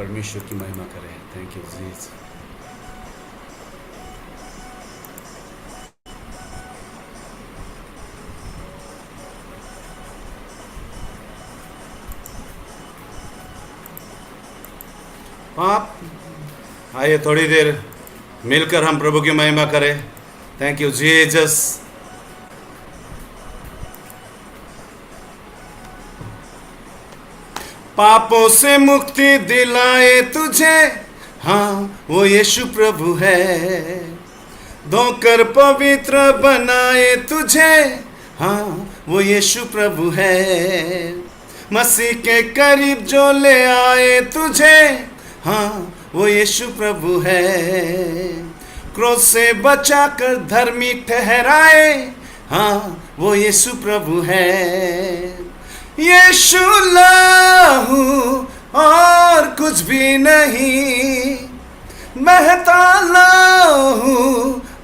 परमेश्वर की महिमा करें। Thank you Jesus. आप आइए थोड़ी देर मिलकर हम प्रभु की महिमा करें। Thank you Jesus. पापों से मुक्ति दिलाए तुझे, हाँ वो यीशु प्रभु है। धोकर पवित्र बनाए तुझे, हाँ वो यीशु प्रभु है। मसीह के करीब जो ले आए तुझे, हाँ वो यीशु प्रभु है। क्रोध से बचाकर धर्मी ठहराए, हाँ वो यीशु प्रभु है। यीशु लहू और कुछ भी नहीं, बहता लहू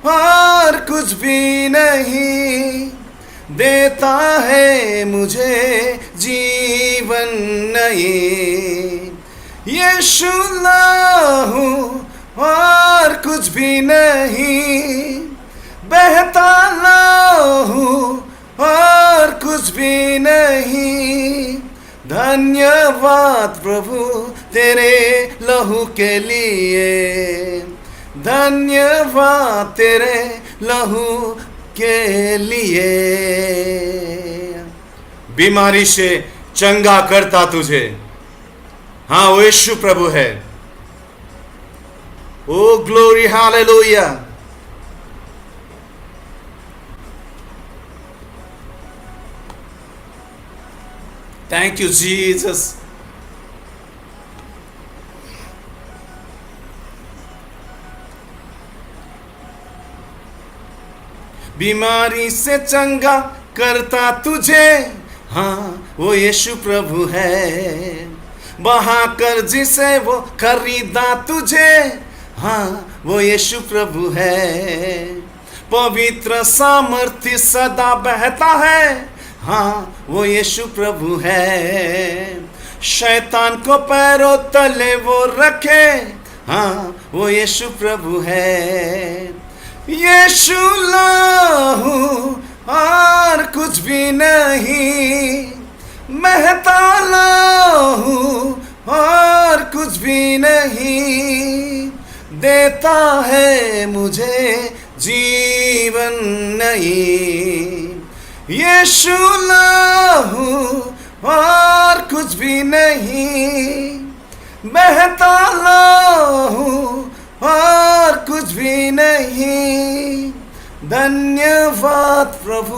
और कुछ भी नहीं, देता है मुझे जीवन नई। यीशु लहू और कुछ भी नहीं, बहता लहू और कुछ भी नहीं। धन्यवाद प्रभु तेरे लहू के लिए, धन्यवाद तेरे लहू के लिए। बीमारी से चंगा करता तुझे, हाँ वो यीशु प्रभु है। Oh glory hallelujah. Thank you Jesus. बीमारी से चंगा करता तुझे, हाँ वो यीशु प्रभु है। बहाकर जिसे वो खरीदा तुझे, हाँ वो यीशु प्रभु है। पवित्र सामर्थ्य सदा बहता है, हाँ वो यीशु प्रभु है। शैतान को पैरों तले वो रखे, हाँ वो यीशु प्रभु है। यीशु लहू और कुछ भी नहीं, बहता लहू और कुछ भी नहीं, देता है मुझे जीवन नई। यीशु लहू और कुछ भी नहीं, बहता लहू और कुछ भी नहीं। धन्यवाद प्रभु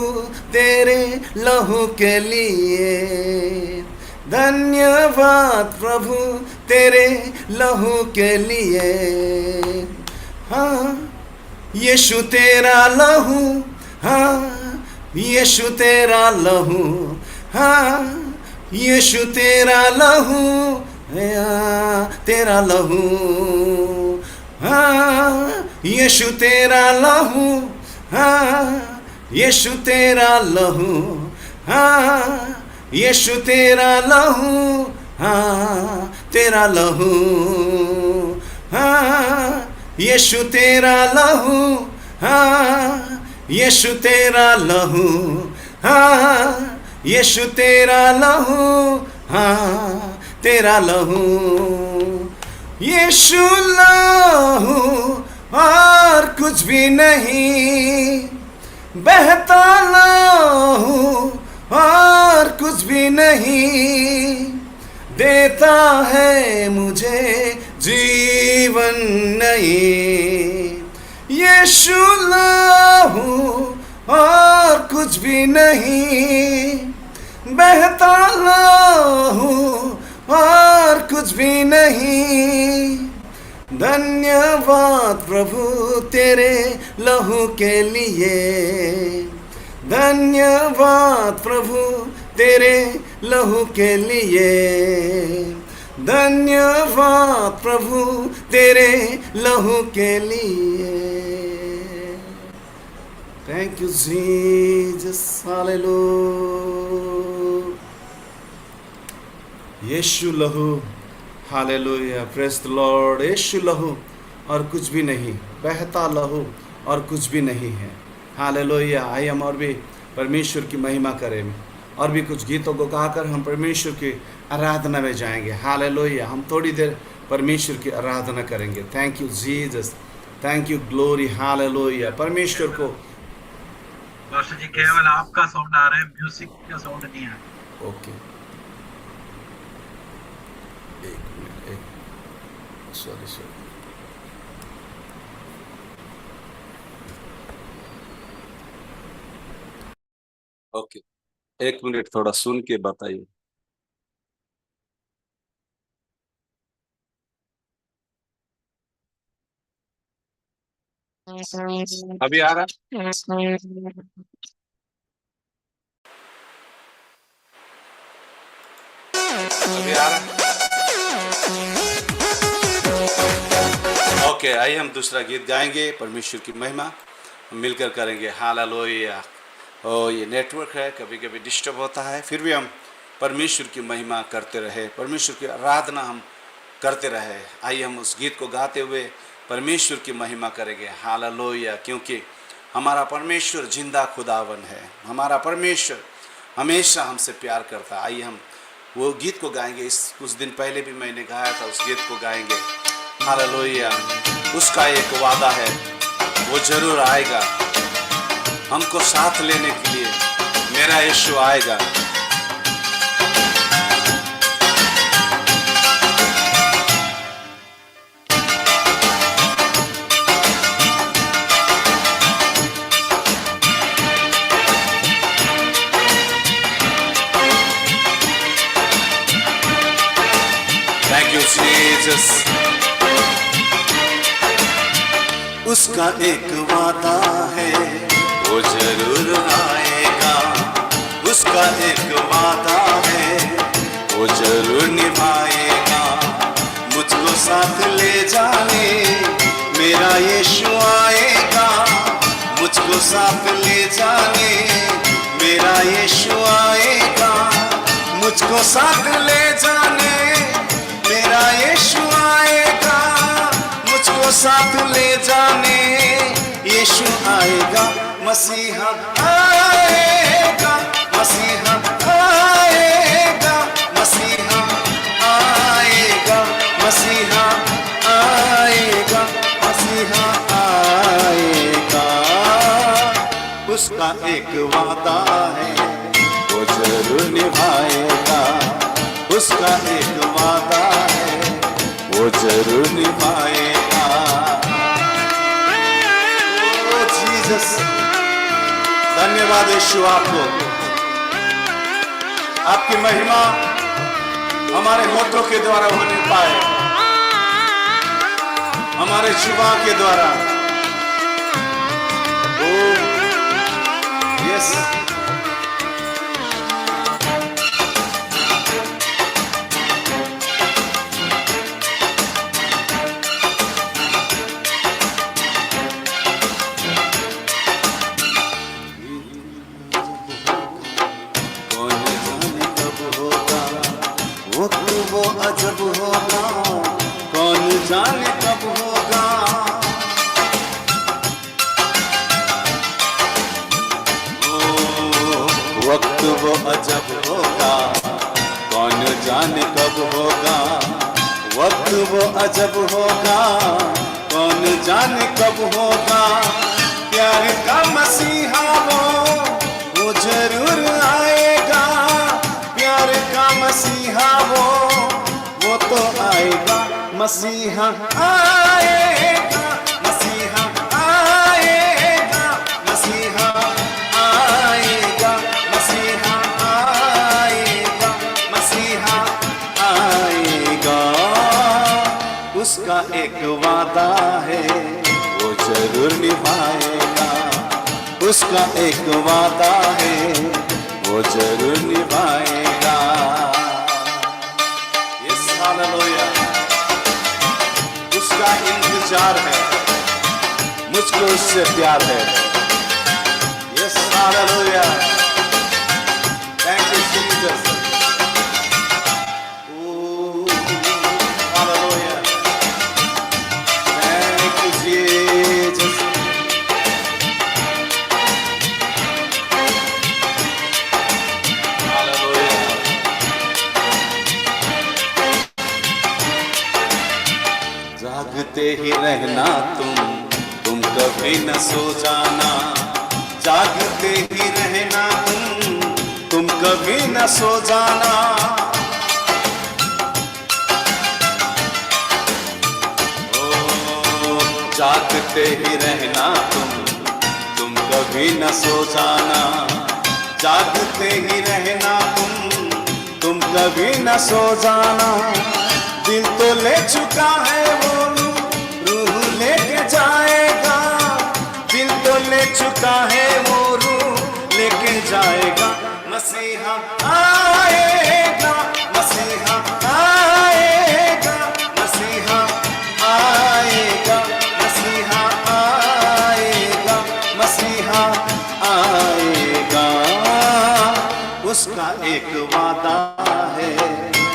तेरे लहू के लिए, धन्यवाद प्रभु तेरे लहू के लिए। हाँ यीशु तेरा लहू, हाँ यीशु तेरा लहू, हाँ यीशु तेरा लहू, तेरा लहू, हाँ यीशु तेरा लहू, हाँ यीशु तेरा लहू, हाँ यीशु तेरा लहू, हाँ तेरा लहू, हाँ यीशु तेरा लहू, हाँ यीशु तेरा लहू, हाँ यीशु तेरा लहू, हाँ तेरा लहू। यीशु लहू और कुछ भी नहीं, बहता लहू और कुछ भी नहीं, देता है मुझे जीवन नई। यीशु लहू और कुछ भी नहीं, बहता लहू और कुछ भी नहीं। धन्यवाद प्रभु तेरे लहू के लिए, धन्यवाद प्रभु तेरे लहू के लिए, धन्यवाद प्रभु तेरे लहू के लिए। Thank you Jesus, hallelujah. Yeshu लहू, hallelujah, praise the Lord. Yeshu लहू और कुछ भी नहीं, बहता लहू और कुछ भी नहीं है। हालेलुया। आइए हम और भी परमेश्वर की महिमा करें, और भी कुछ गीतों को गाकर हम परमेश्वर की आराधना में जाएंगे। हालेलुया। हम थोड़ी देर परमेश्वर की आराधना करेंगे। Thank you Jesus, thank you glory. Hallelujah. परमेश्वर को पास्टर जी केवल आपका साउंड आ रहा है, म्यूजिक का साउंड नहीं आ रहा। ओके, एक मिनट, एक सॉरी सॉरी। ओके, एक मिनट, थोड़ा सुन के बताइए। अभी आ रहा? अभी आ रहा? ओके, आइए हम दूसरा गीत गाएंगे, परमेश्वर की महिमा मिलकर करेंगे। हालेलुया। ओ, ये नेटवर्क है, कभी कभी डिस्टर्ब होता है, फिर भी हम परमेश्वर की महिमा करते रहे, परमेश्वर की आराधना हम करते रहे। आइए हम उस गीत को गाते हुए परमेश्वर की महिमा करेंगे। हालेलुया। क्योंकि हमारा परमेश्वर जिंदा खुदावन है, हमारा परमेश्वर हमेशा हमसे प्यार करता है। आइए हम वो गीत को गाएंगे। इस कुछ दिन पहले भी मैंने गाया था, उस गीत को गाएंगे। हालेलुया। उसका एक वादा है, वो जरूर आएगा, हमको साथ लेने के लिए मेरा यीशु आएगा। Thank you Jesus. उसका एक वादा है, वो जरूर आएगा। उसका एक वादा है, वो जरूर निभाएगा। मुझको साथ ले जाने मेरा यीशु आएगा। मुझको साथ ले जाने मेरा यीशु आएगा। मुझको साथ ले जाने मेरा यीशु आएगा। मुझको साथ ले जाने यीशु आएगा। मसीहा आएगा, मसीहा आएगा, मसीहा आएगा, मसीहा आएगा, मसीहा आएगा। उसका एक वादा है, वो जरूर निभाएगा। उसका एक वादा है, वो जरूर निभाएगा। ओ जीसस, धन्यवाद यीशु आपको। आपकी महिमा हमारे होठों के द्वारा हो नहीं पाए, हमारे जुबान के द्वारा। ओ यस, वो अजब होगा, कौन जाने कब होगा। वक्त वो अजब होगा, कौन जाने कब होगा। वक्त वो अजब होगा, कौन जाने कब होगा। प्यार का मसीहा वो जरूर आएगा। प्यार का मसीहा वो तो आएगा। मसीहा आएगा, मसीहा आएगा, मसीहा आएगा, मसीहा आएगा, मसीहा आएगा। उसका एक वादा है, वो जरूर निभाएगा। उसका एक वादा है, वो जरूर निभाएगा। Yes, hallelujah. उसका इंतजार है, मुझको उससे प्यार है। Yes, hallelujah. Thank you Jesus. जागते ही रहना तुम कभी न सो जाना, जागते ही रहना तुम कभी न सो जाना। ओ जागते ही रहना तुम कभी न सो जाना, जागते ही रहना तुम कभी न सो जाना। दिल तो ले चुका है वो रूह लेके जाएगा, दिल तो ले चुका है वो रूह लेके जाएगा। मसीहा आएगा, मसीहा आएगा, मसीहा आएगा, मसीहा आएगा, मसीहा आएगा। उसका एक वादा है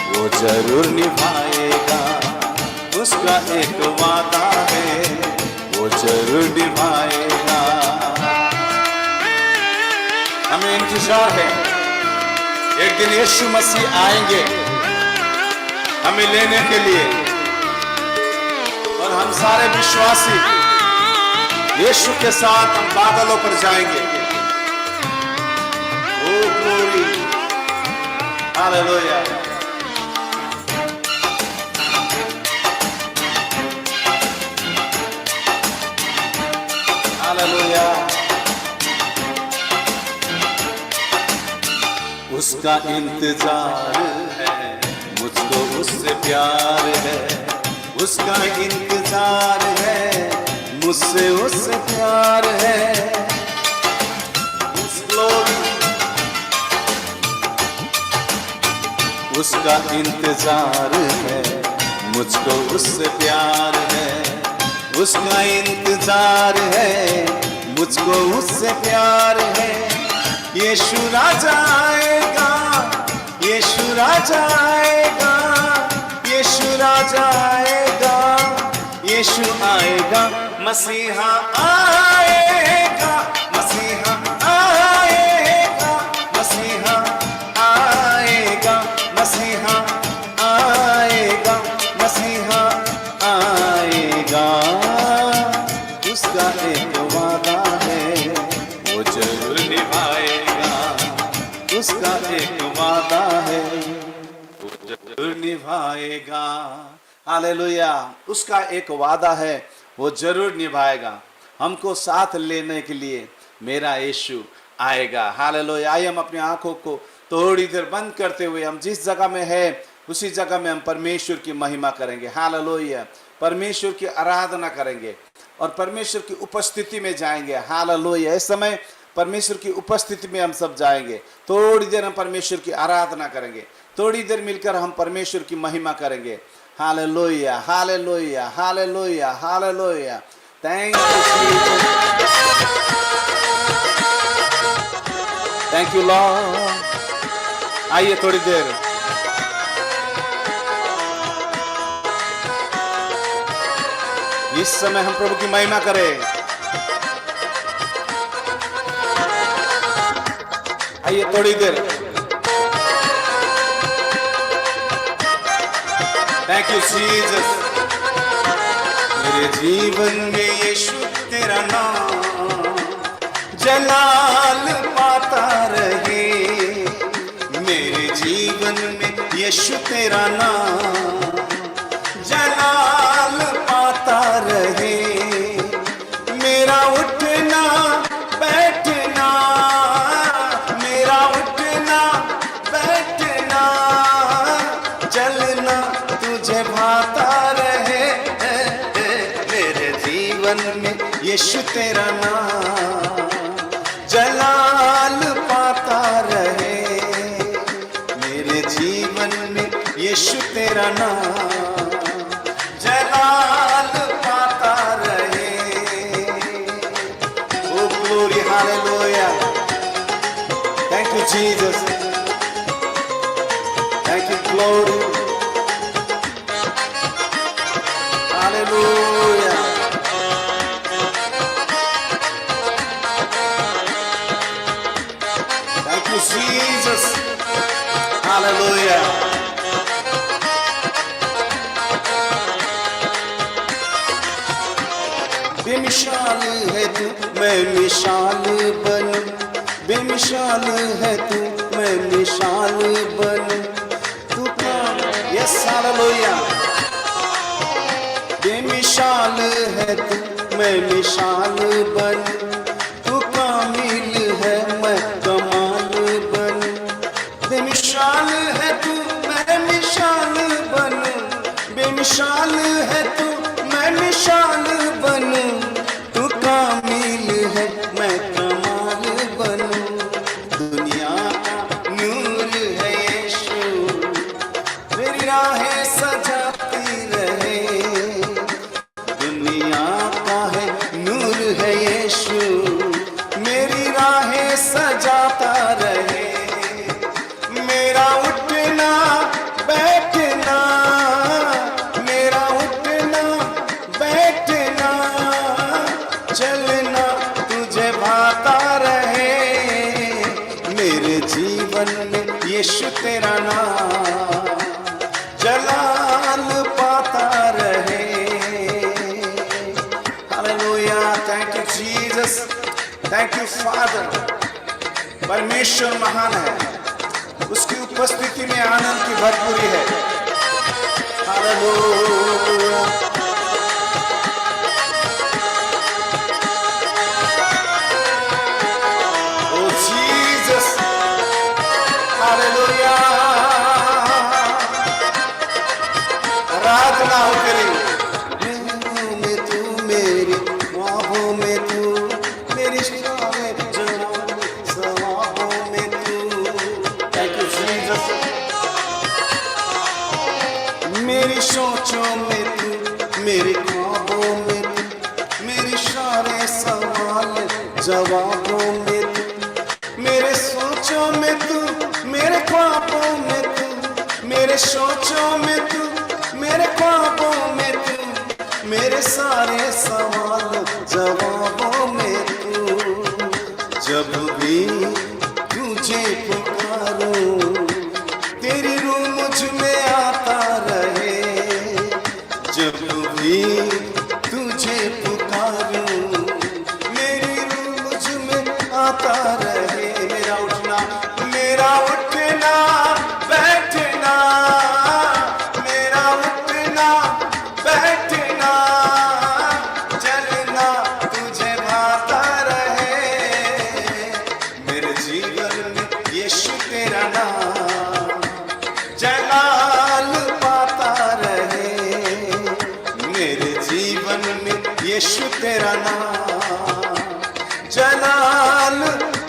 वो जरूर निभाएगा, उसका एक वादा है वो जरूर निभाएगा। हमें इंतजार है, एक दिन यीशु मसीह आएंगे हमें लेने के लिए, और हम सारे विश्वासी यीशु के साथ हम बादलों पर जाएंगे। ओ ग्लोरी, हालेलुया। हालेलुया। उसका इंतजार है, मुझको उससे प्यार है, उसका इंतजार है, मुझसे उससे प्यार है। उसका इंतजार है, मुझको उससे प्यार है, उसका इंतजार है, मुझको उससे प्यार है। यीशु राजा आएगा, यीशु राजा आएगा, यीशु राजा आएगा, यीशु आएगा। मसीहा आएगा, मसीहा आएगा, मसीहा आएगा, मसीहा आएगा, मसीहा आएगा। उसका एक वादा है वो जरूर निभाएगा, उसका एक वादा है वो जरूर निभाएगा। हालेलुया। उसका एक वादा है वो जरूर निभाएगा। हमको साथ लेने के लिए मेरा यीशु आएगा। हालेलुया। आइए हम अपनी आंखों को थोड़ी देर बंद करते हुए हम जिस जगह में है उसी जगह में हम परमेश्वर की महिमा करेंगे। हालेलुया। परमेश्वर की आराधना करेंगे और परमेश्वर की उपस्थिति में जाएंगे। हालेलुया। इस समय परमेश्वर की उपस्थिति में हम सब जाएंगे। थोड़ी देर हम परमेश्वर की आराधना करेंगे, थोड़ी देर मिलकर हम परमेश्वर की महिमा करेंगे। Hallelujah, hallelujah, hallelujah, hallelujah. Thank you Lord. आइए थोड़ी देर इस समय हम प्रभु की महिमा करें। आइए थोड़ी देर। Thank you Jesus. मेरे जीवन में यीशु तेरा नाम जलाल पाता रहे, मेरे जीवन में यीशु तेरा नाम जलाल पाता रहे। मेरा उठना बैठना, मेरा उठना बैठना चलना तुझे भाता रहे। मेरे जीवन में यीशु तेरा नाम जलाल पाता रहे, मेरे जीवन में यीशु तेरा नाम जलाल पाता रहे। Oh glory, hallelujah. Thank you Jesus, thank you glory, hallelujah. Thank you, Jesus. Hallelujah. बेमिसाल है तू, मैं मिसाल बनूं। बेमिसाल है तू, मैं मिसाल बनूं। तू कौन? Yes hallelujah. बेमिसाल है तू, मैं मिसाल बनूं। तू कामिल है, मैं कमाल बनूं। बेमिसाल है तू, मैं मिसाल बनूं। बेमिसाल है तू, मैं मिसाल बनूं। तू कामिल है, मैं कमाल बनूं। दुनिया का नूर है यीशु, मेरी राहें सजाती रहे। दुनिया का है नूर है यीशु, मेरी राहें सजाता रहे। मेरा उठना बैठना, मेरा उठना बैठना, चलना तुझे भाता रहे। मेरे जीवन में यीशु तेरा नाम जलाल पाता रहे। Hallelujah. Thank you Jesus, thank you father. परमेश्वर महान है, उसकी उपस्थिति में आनंद की भरपूरी है। हालेलुया। ओ जीसस, हालेलुया। आराधना हो तेरी। दिलों में तू, मेरी ख्वाबों में तू, मेरी सारे जवान सवाबों में तू। Thank you Jesus. मेरी सोचों में तू, मेरे ख्वाबों में तू, मेरे सारे सवाल जवाबों में तू। मेरे सोचों में तू, मेरे ख्वाबों में तू, मेरे सोचों में तू, मेरे ख्वाबों में तू, मेरे सारे सवाल जवाबों में तू। जब भी तुझे पुकारूं, तेरी रूह मुझ में आता रहे। जब भी तुझे पुकारूं, मेरी रूह मुझ में आता रहे। मेरा उठना, मेरा उठना बैठना, मेरा उठना बैठना, चलना तुझे भाता रहे। मेरे जीवन में यीशु तेरा नाम जलाल पाता रहे। मेरे जीवन में यीशु तेरा नाम जलाल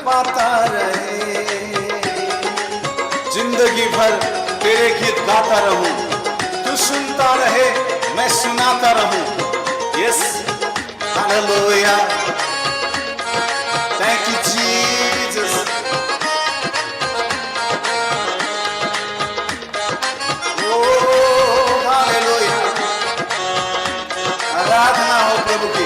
पाता रहे। जिंदगी भर तेरे गीत गाता रहूं, तू सुनता रहे, मैं सुनाता रहूं। Yes hallelujah. Thank you Jesus. Oh hallelujah. आराधना हो प्रभु की।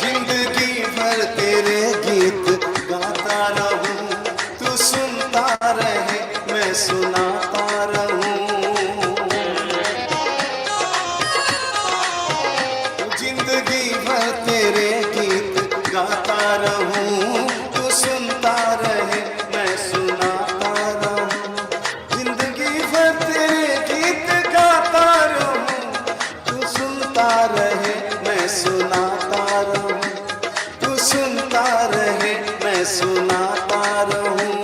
जिंदगी भर तेरे गीत गाता रहूं, तू सुनता रहे, मैं सुनाता रहूं। जिंदगी भर तेरे गीत गाता रहूं, तू सुनता रहे, मैं सुनाता रहूं। जिंदगी भर तेरे गीत गाता रहूं, तू सुनता रहे, मैं सुनाता रहूं। तू सुनता रहे, मैं सुनाता रहूं।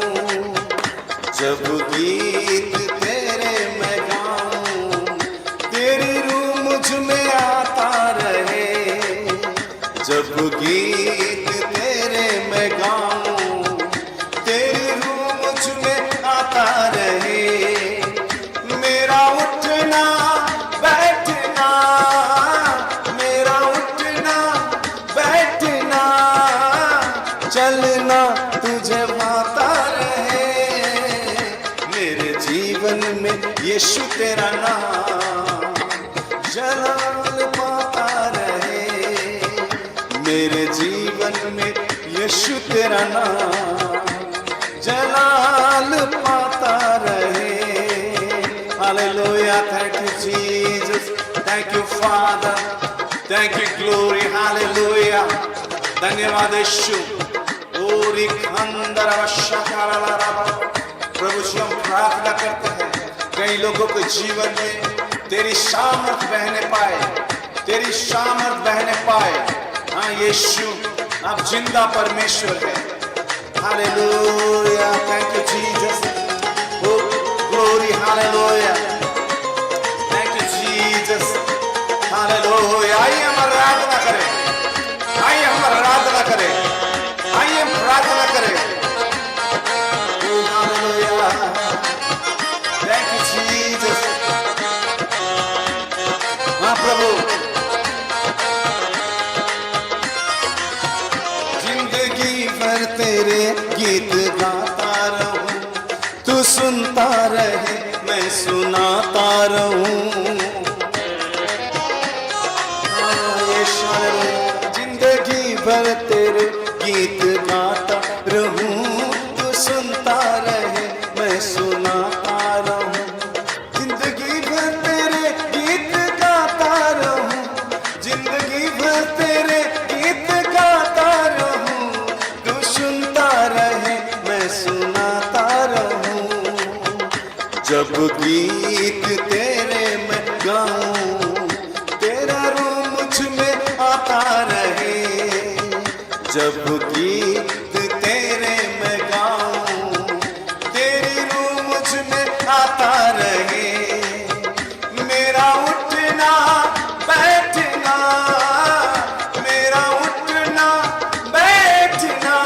जब गीत तेरे मैं गाऊं, तेरी रूह मुझ में आता रहे। जब गीत तेरे मैं गाऊं, तेरी रूह मुझ में आता रहे। मेरा उठना बैठना, मेरा उठना बैठना, चलना तुझे भाता रहे। मेरे जीवन में यीशु तेरा नाम जलाल पाता रहे। मेरे जीवन में यीशु तेरा नाम जलाल पाता रहे। Hallelujah. Thank you Jesus, Thank you, Father. Thank you, glory. Hallelujah. धन्यवाद यीशु। ओरी खंदर अवश्यकारालाराबा। प्रभु जी हम प्रार्थना करते हैं कई लोगों के जीवन में तेरी सामर्थ बहने पाए, तेरी सामर्थ बहने पाए। हाँ यीशु, आप जिंदा परमेश्वर है। Hallelujah. Thank you Jesus. Oh glory. Hallelujah. Thank you Jesus. Hallelujah. आइए हम आराधना करें, आइए हम आराधना करें, आइए हम प्रार्थना करें। ओ हालेलुया। Thank you Jesus. हाँ प्रभु, जिंदगी भर तेरे गीत गाता रहूं, तू सुनता रहे मैं सुनाता रहूं। जिंदगी भर तेरे गीत गाता रहूं, तू सुनता रहे मैं सुनाता रहूं। जिंदगी भर तेरे गीत गाता रहूं, जिंदगी भर तेरे गीत गाता रहूं, तू सुनता रहे मैं सुनाता रहूं। जब गीत तेरे मैं गाऊं, तेरा रूह मुझ में आता रहे। जब गीत तेरे मैं गाऊं, तेरी रूह मुझ में आता रहे। मेरा उठना बैठना, मेरा उठना बैठना,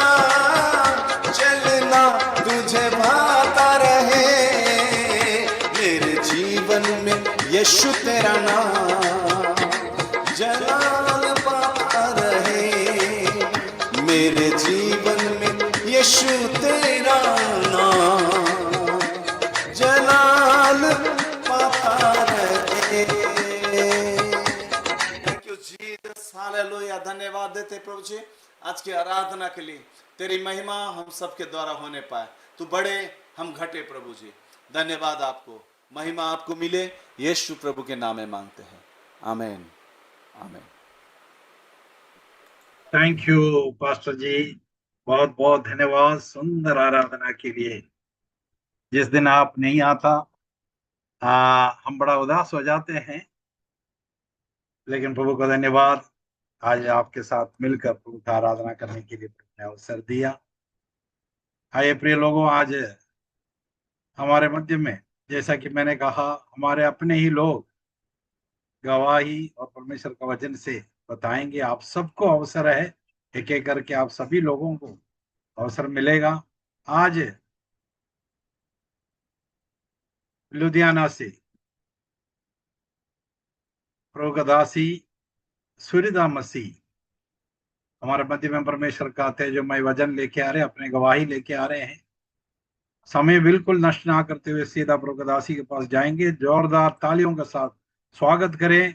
चलना तुझे भाता रहे। मेरे जीवन में यीशु तेरा नाम जलाल पाता रहे। मेरे जीवन में यीशु तेरा नाम जलाल पाता रहे। Thank you Jesus. हालेलुया। धन्यवाद देते प्रभु जी आज की आराधना के लिए। तेरी महिमा हम सबके द्वारा होने पाए। तू बड़े, हम घटे प्रभु जी। धन्यवाद आपको, महिमा आपको मिले। यीशु प्रभु के नाम में मांगते हैं, आमीन आमीन। थैंक यू पास्टर जी, बहुत बहुत धन्यवाद सुंदर आराधना के लिए। जिस दिन आप नहीं आता हम बड़ा उदास हो जाते हैं, लेकिन प्रभु का धन्यवाद, आज आपके साथ मिलकर प्रभु का आराधना करने के लिए प्रभु ने अवसर दिया। आइए प्रिय लोगों, आज हमारे मध्य में, जैसा कि मैंने कहा, हमारे अपने ही लोग गवाही और परमेश्वर का वचन से बताएंगे। आप सबको अवसर है, एक एक करके आप सभी लोगों को अवसर मिलेगा। आज लुधियाना से प्रभु का दासी सूर्यदा मसीह हमारे मध्य में परमेश्वर का तेजोमय वचन लेके आ रहे, अपने गवाही लेके आ रहे हैं। समय बिल्कुल नष्ट ना करते हुए सीधा प्रभु का दासी के पास जाएंगे। जोरदार तालियों के साथ स्वागत करें।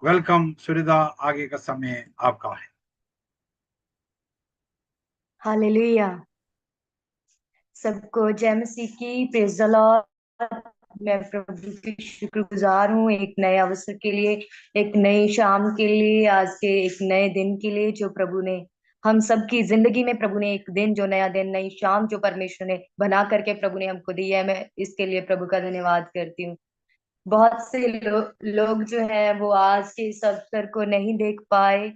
वेलकम सूर्यदा, आगे का समय आपका है। हालेलुया। सबको जय मसीह की, प्रेज द लॉर्ड। मैं प्रभु की शुक्रगुजार हूँ एक नए अवसर के लिए, एक नई शाम के लिए, आज के एक नए दिन के लिए जो प्रभु ने हम सबकी जिंदगी में, प्रभु ने एक दिन, जो नया दिन, नई शाम जो परमेश्वर ने बना करके प्रभु ने हमको दी है, मैं इसके लिए प्रभु का धन्यवाद करती हूँ। बहुत से लोग जो है वो आज के इस अवसर को नहीं देख पाए।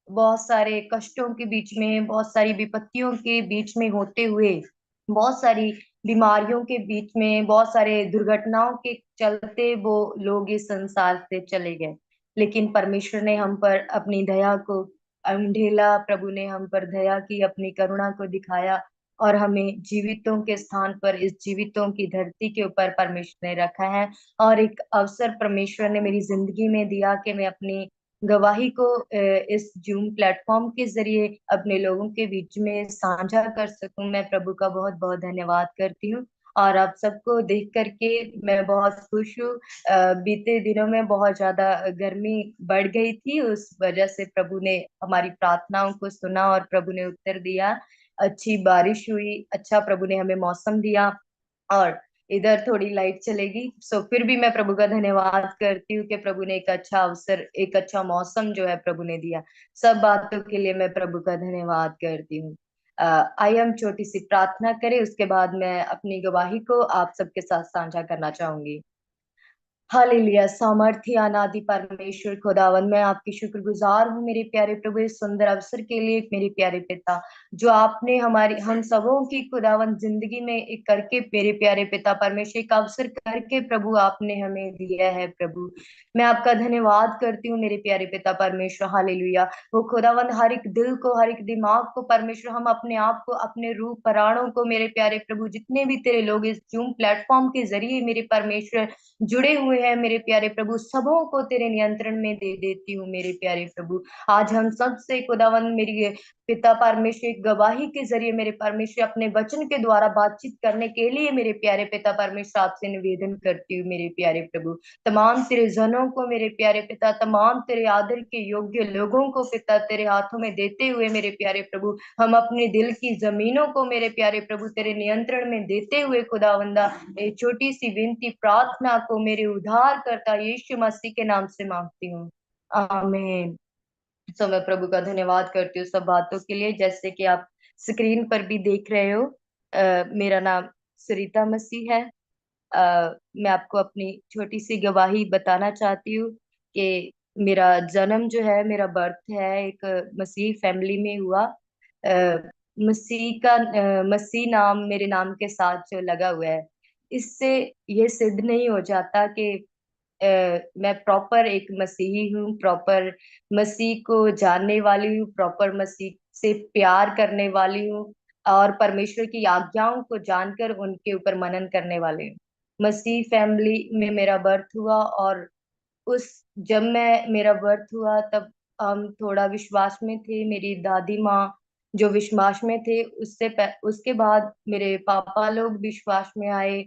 बहुत सारे कष्टों के बीच में, बहुत सारी विपत्तियों के बीच में होते हुए, बहुत सारी बीमारियों के बीच में, बहुत सारे दुर्घटनाओं के चलते वो लोग इस संसार से चले गए। लेकिन परमेश्वर ने हम पर अपनी दया को अंधेला, प्रभु ने हम पर दया की, अपनी करुणा को दिखाया और हमें जीवितों के स्थान पर, इस जीवितों की धरती के ऊपर परमेश्वर ने रखा है। और एक अवसर परमेश्वर ने मेरी जिंदगी में दिया कि मैं अपनी गवाही को इस जूम प्लेटफॉर्म के जरिए अपने लोगों के बीच में साझा कर सकूं। मैं प्रभु का बहुत बहुत धन्यवाद करती हूँ और आप सबको देख करके मैं बहुत खुश हूँ। बीते दिनों में बहुत ज्यादा गर्मी बढ़ गई थी, उस वजह से प्रभु ने हमारी प्रार्थनाओं को सुना और प्रभु ने उत्तर दिया। अच्छी बारिश हुई, अच्छा प्रभु ने हमें मौसम दिया और इधर थोड़ी लाइट चलेगी। सो फिर भी मैं प्रभु का धन्यवाद करती हूँ कि प्रभु ने एक अच्छा अवसर, एक अच्छा मौसम जो है प्रभु ने दिया। सब बातों के लिए मैं प्रभु का धन्यवाद करती हूँ। आइए हम छोटी सी प्रार्थना करें, उसके बाद मैं अपनी गवाही को आप सबके साथ साझा करना चाहूंगी। हालेलुया। सामर्थ्य अनादि परमेश्वर खुदावन, मैं आपकी शुक्रगुजार हूँ मेरे प्यारे प्रभु, इस सुंदर अवसर के लिए मेरे प्यारे पिता, जो आपने हमारी हम सबों की खुदावन जिंदगी में एक करके मेरे प्यारे पिता परमेश्वर एक अवसर करके प्रभु आपने हमें दिया है प्रभु। मैं आपका धन्यवाद करती हूँ मेरे प्यारे पिता परमेश्वर। हालेलुया। वो खुदावन हर एक दिल को, हर एक दिमाग को परमेश्वर, हम अपने आप को, अपने रूह प्राणों को मेरे प्यारे प्रभु, जितने भी तेरे लोग इस जूम प्लेटफॉर्म के जरिए मेरे परमेश्वर जुड़े हुए हैं मेरे प्यारे प्रभु, सबों को तेरे नियंत्रण में दे देती हूँ मेरे प्यारे प्रभु। आज हम सब से खुदावन मेरी पिता परमेश्वर एक गवाही के जरिए मेरे परमेश्वर अपने वचन के द्वारा बातचीत करने के लिए मेरे प्यारे पिता परमेश्वर आपसे निवेदन करती हूँ मेरे प्यारे प्रभु। तमाम तेरे जनों को मेरे प्यारे पिता, तमाम तेरे आदर के योग्य लोगों को पिता तेरे हाथों में देते हुए मेरे प्यारे प्रभु, हम अपने दिल की जमीनों को मेरे प्यारे प्रभु तेरे नियंत्रण में देते हुए खुदावंदा एक छोटी सी विनती प्रार्थना को मेरे उद्धार करता यीशु मसीह के नाम से मांगती हूँ। आमीन। सो मैं प्रभु का धन्यवाद करती हूँ सब बातों के लिए। जैसे कि आप स्क्रीन पर भी देख रहे हो, मेरा नाम सरिता मसीह है। मैं आपको अपनी छोटी सी गवाही बताना चाहती हूँ कि मेरा जन्म जो है, मेरा बर्थ है एक मसीह फैमिली में हुआ। मसीह नाम मेरे नाम के साथ जो लगा हुआ है, इससे ये सिद्ध नहीं हो जाता कि मैं प्रॉपर एक मसीही हूँ, प्रॉपर मसीह को जानने वाली हूँ, प्रॉपर मसीह से प्यार करने वाली हूँ और परमेश्वर की आज्ञाओं को जानकर उनके ऊपर मनन करने वाली हूँ। मसीह फैमिली में मेरा बर्थ हुआ और उस जब मैं मेरा बर्थ हुआ तब हम थोड़ा विश्वास में थे। मेरी दादी माँ जो विश्वास में थे, उसके बाद मेरे पापा लोग विश्वास में आए।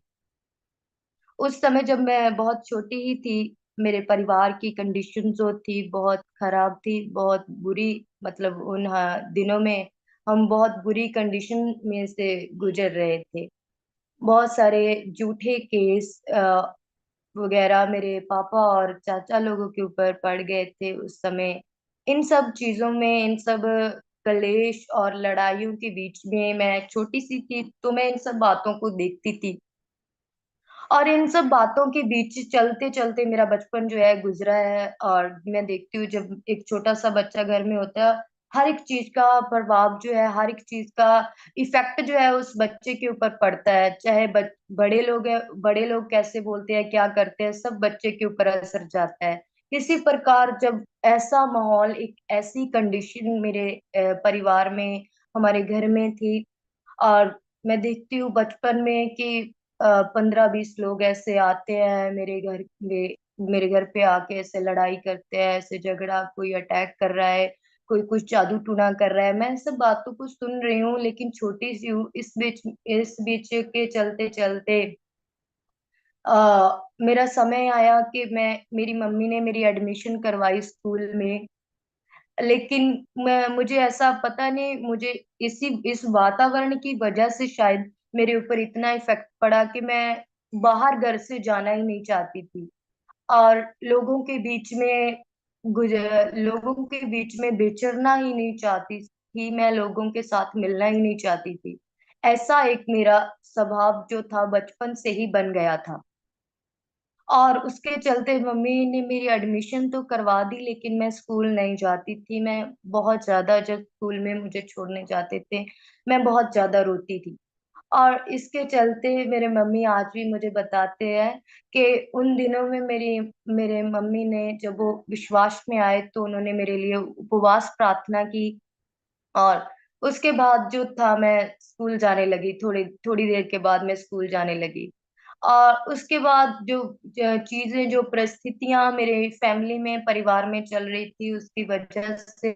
उस समय जब मैं बहुत छोटी ही थी, मेरे परिवार की कंडीशन जो थी बहुत खराब थी, बहुत बुरी, मतलब उन दिनों में हम बहुत बुरी कंडीशन में से गुजर रहे थे। बहुत सारे झूठे केस वगैरह मेरे पापा और चाचा लोगों के ऊपर पड़ गए थे उस समय। इन सब चीजों में, इन सब कलेश और लड़ाइयों के बीच में, मैं छोटी सी थी तो मैं इन सब बातों को देखती थी और इन सब बातों के बीच चलते चलते मेरा बचपन जो है गुजरा है। और मैं देखती हूँ जब एक छोटा सा बच्चा घर में होता है, हर एक चीज का प्रभाव जो है, हर एक चीज का इफेक्ट जो है उस बच्चे के ऊपर पड़ता है। चाहे बड़े लोग हैं, बड़े लोग कैसे बोलते हैं, क्या करते हैं, सब बच्चे के ऊपर असर जाता है। इसी प्रकार जब ऐसा माहौल, एक ऐसी कंडीशन मेरे परिवार में, हमारे घर में थी, और मैं देखती हूँ बचपन में कि 15-20 लोग ऐसे आते हैं मेरे घर पे आके ऐसे लड़ाई करते हैं, ऐसे झगड़ा, कोई अटैक कर रहा है, कोई कुछ जादू टूना कर रहा है। मैं सब बातों को सुन रही हूँ लेकिन छोटी सी हूँ। इस बीच के चलते चलते मेरा समय आया कि मेरी मम्मी ने मेरी एडमिशन करवाई स्कूल में। लेकिन मुझे ऐसा पता नहीं, मुझे इस वातावरण की वजह से शायद मेरे ऊपर इतना इफेक्ट पड़ा कि मैं बाहर घर से जाना ही नहीं चाहती थी और लोगों के बीच में विचरना ही नहीं चाहती थी। मैं लोगों के साथ मिलना ही नहीं चाहती थी। ऐसा एक मेरा स्वभाव जो था बचपन से ही बन गया था। और उसके चलते मम्मी ने मेरी एडमिशन तो करवा दी लेकिन मैं स्कूल नहीं जाती थी। मैं बहुत ज्यादा, जब स्कूल में मुझे छोड़ने जाते थे, मैं बहुत ज्यादा रोती थी। और इसके चलते मेरे मम्मी आज भी मुझे बताते हैं कि उन दिनों में मेरे मम्मी ने, जब वो विश्वास में आए तो उन्होंने मेरे लिए उपवास प्रार्थना की। और उसके बाद जो था, मैं स्कूल जाने लगी, थोड़ी थोड़ी देर के बाद मैं स्कूल जाने लगी। और उसके बाद जो चीजें, जो परिस्थितियां मेरे फैमिली में, परिवार में चल रही थी, उसकी वजह से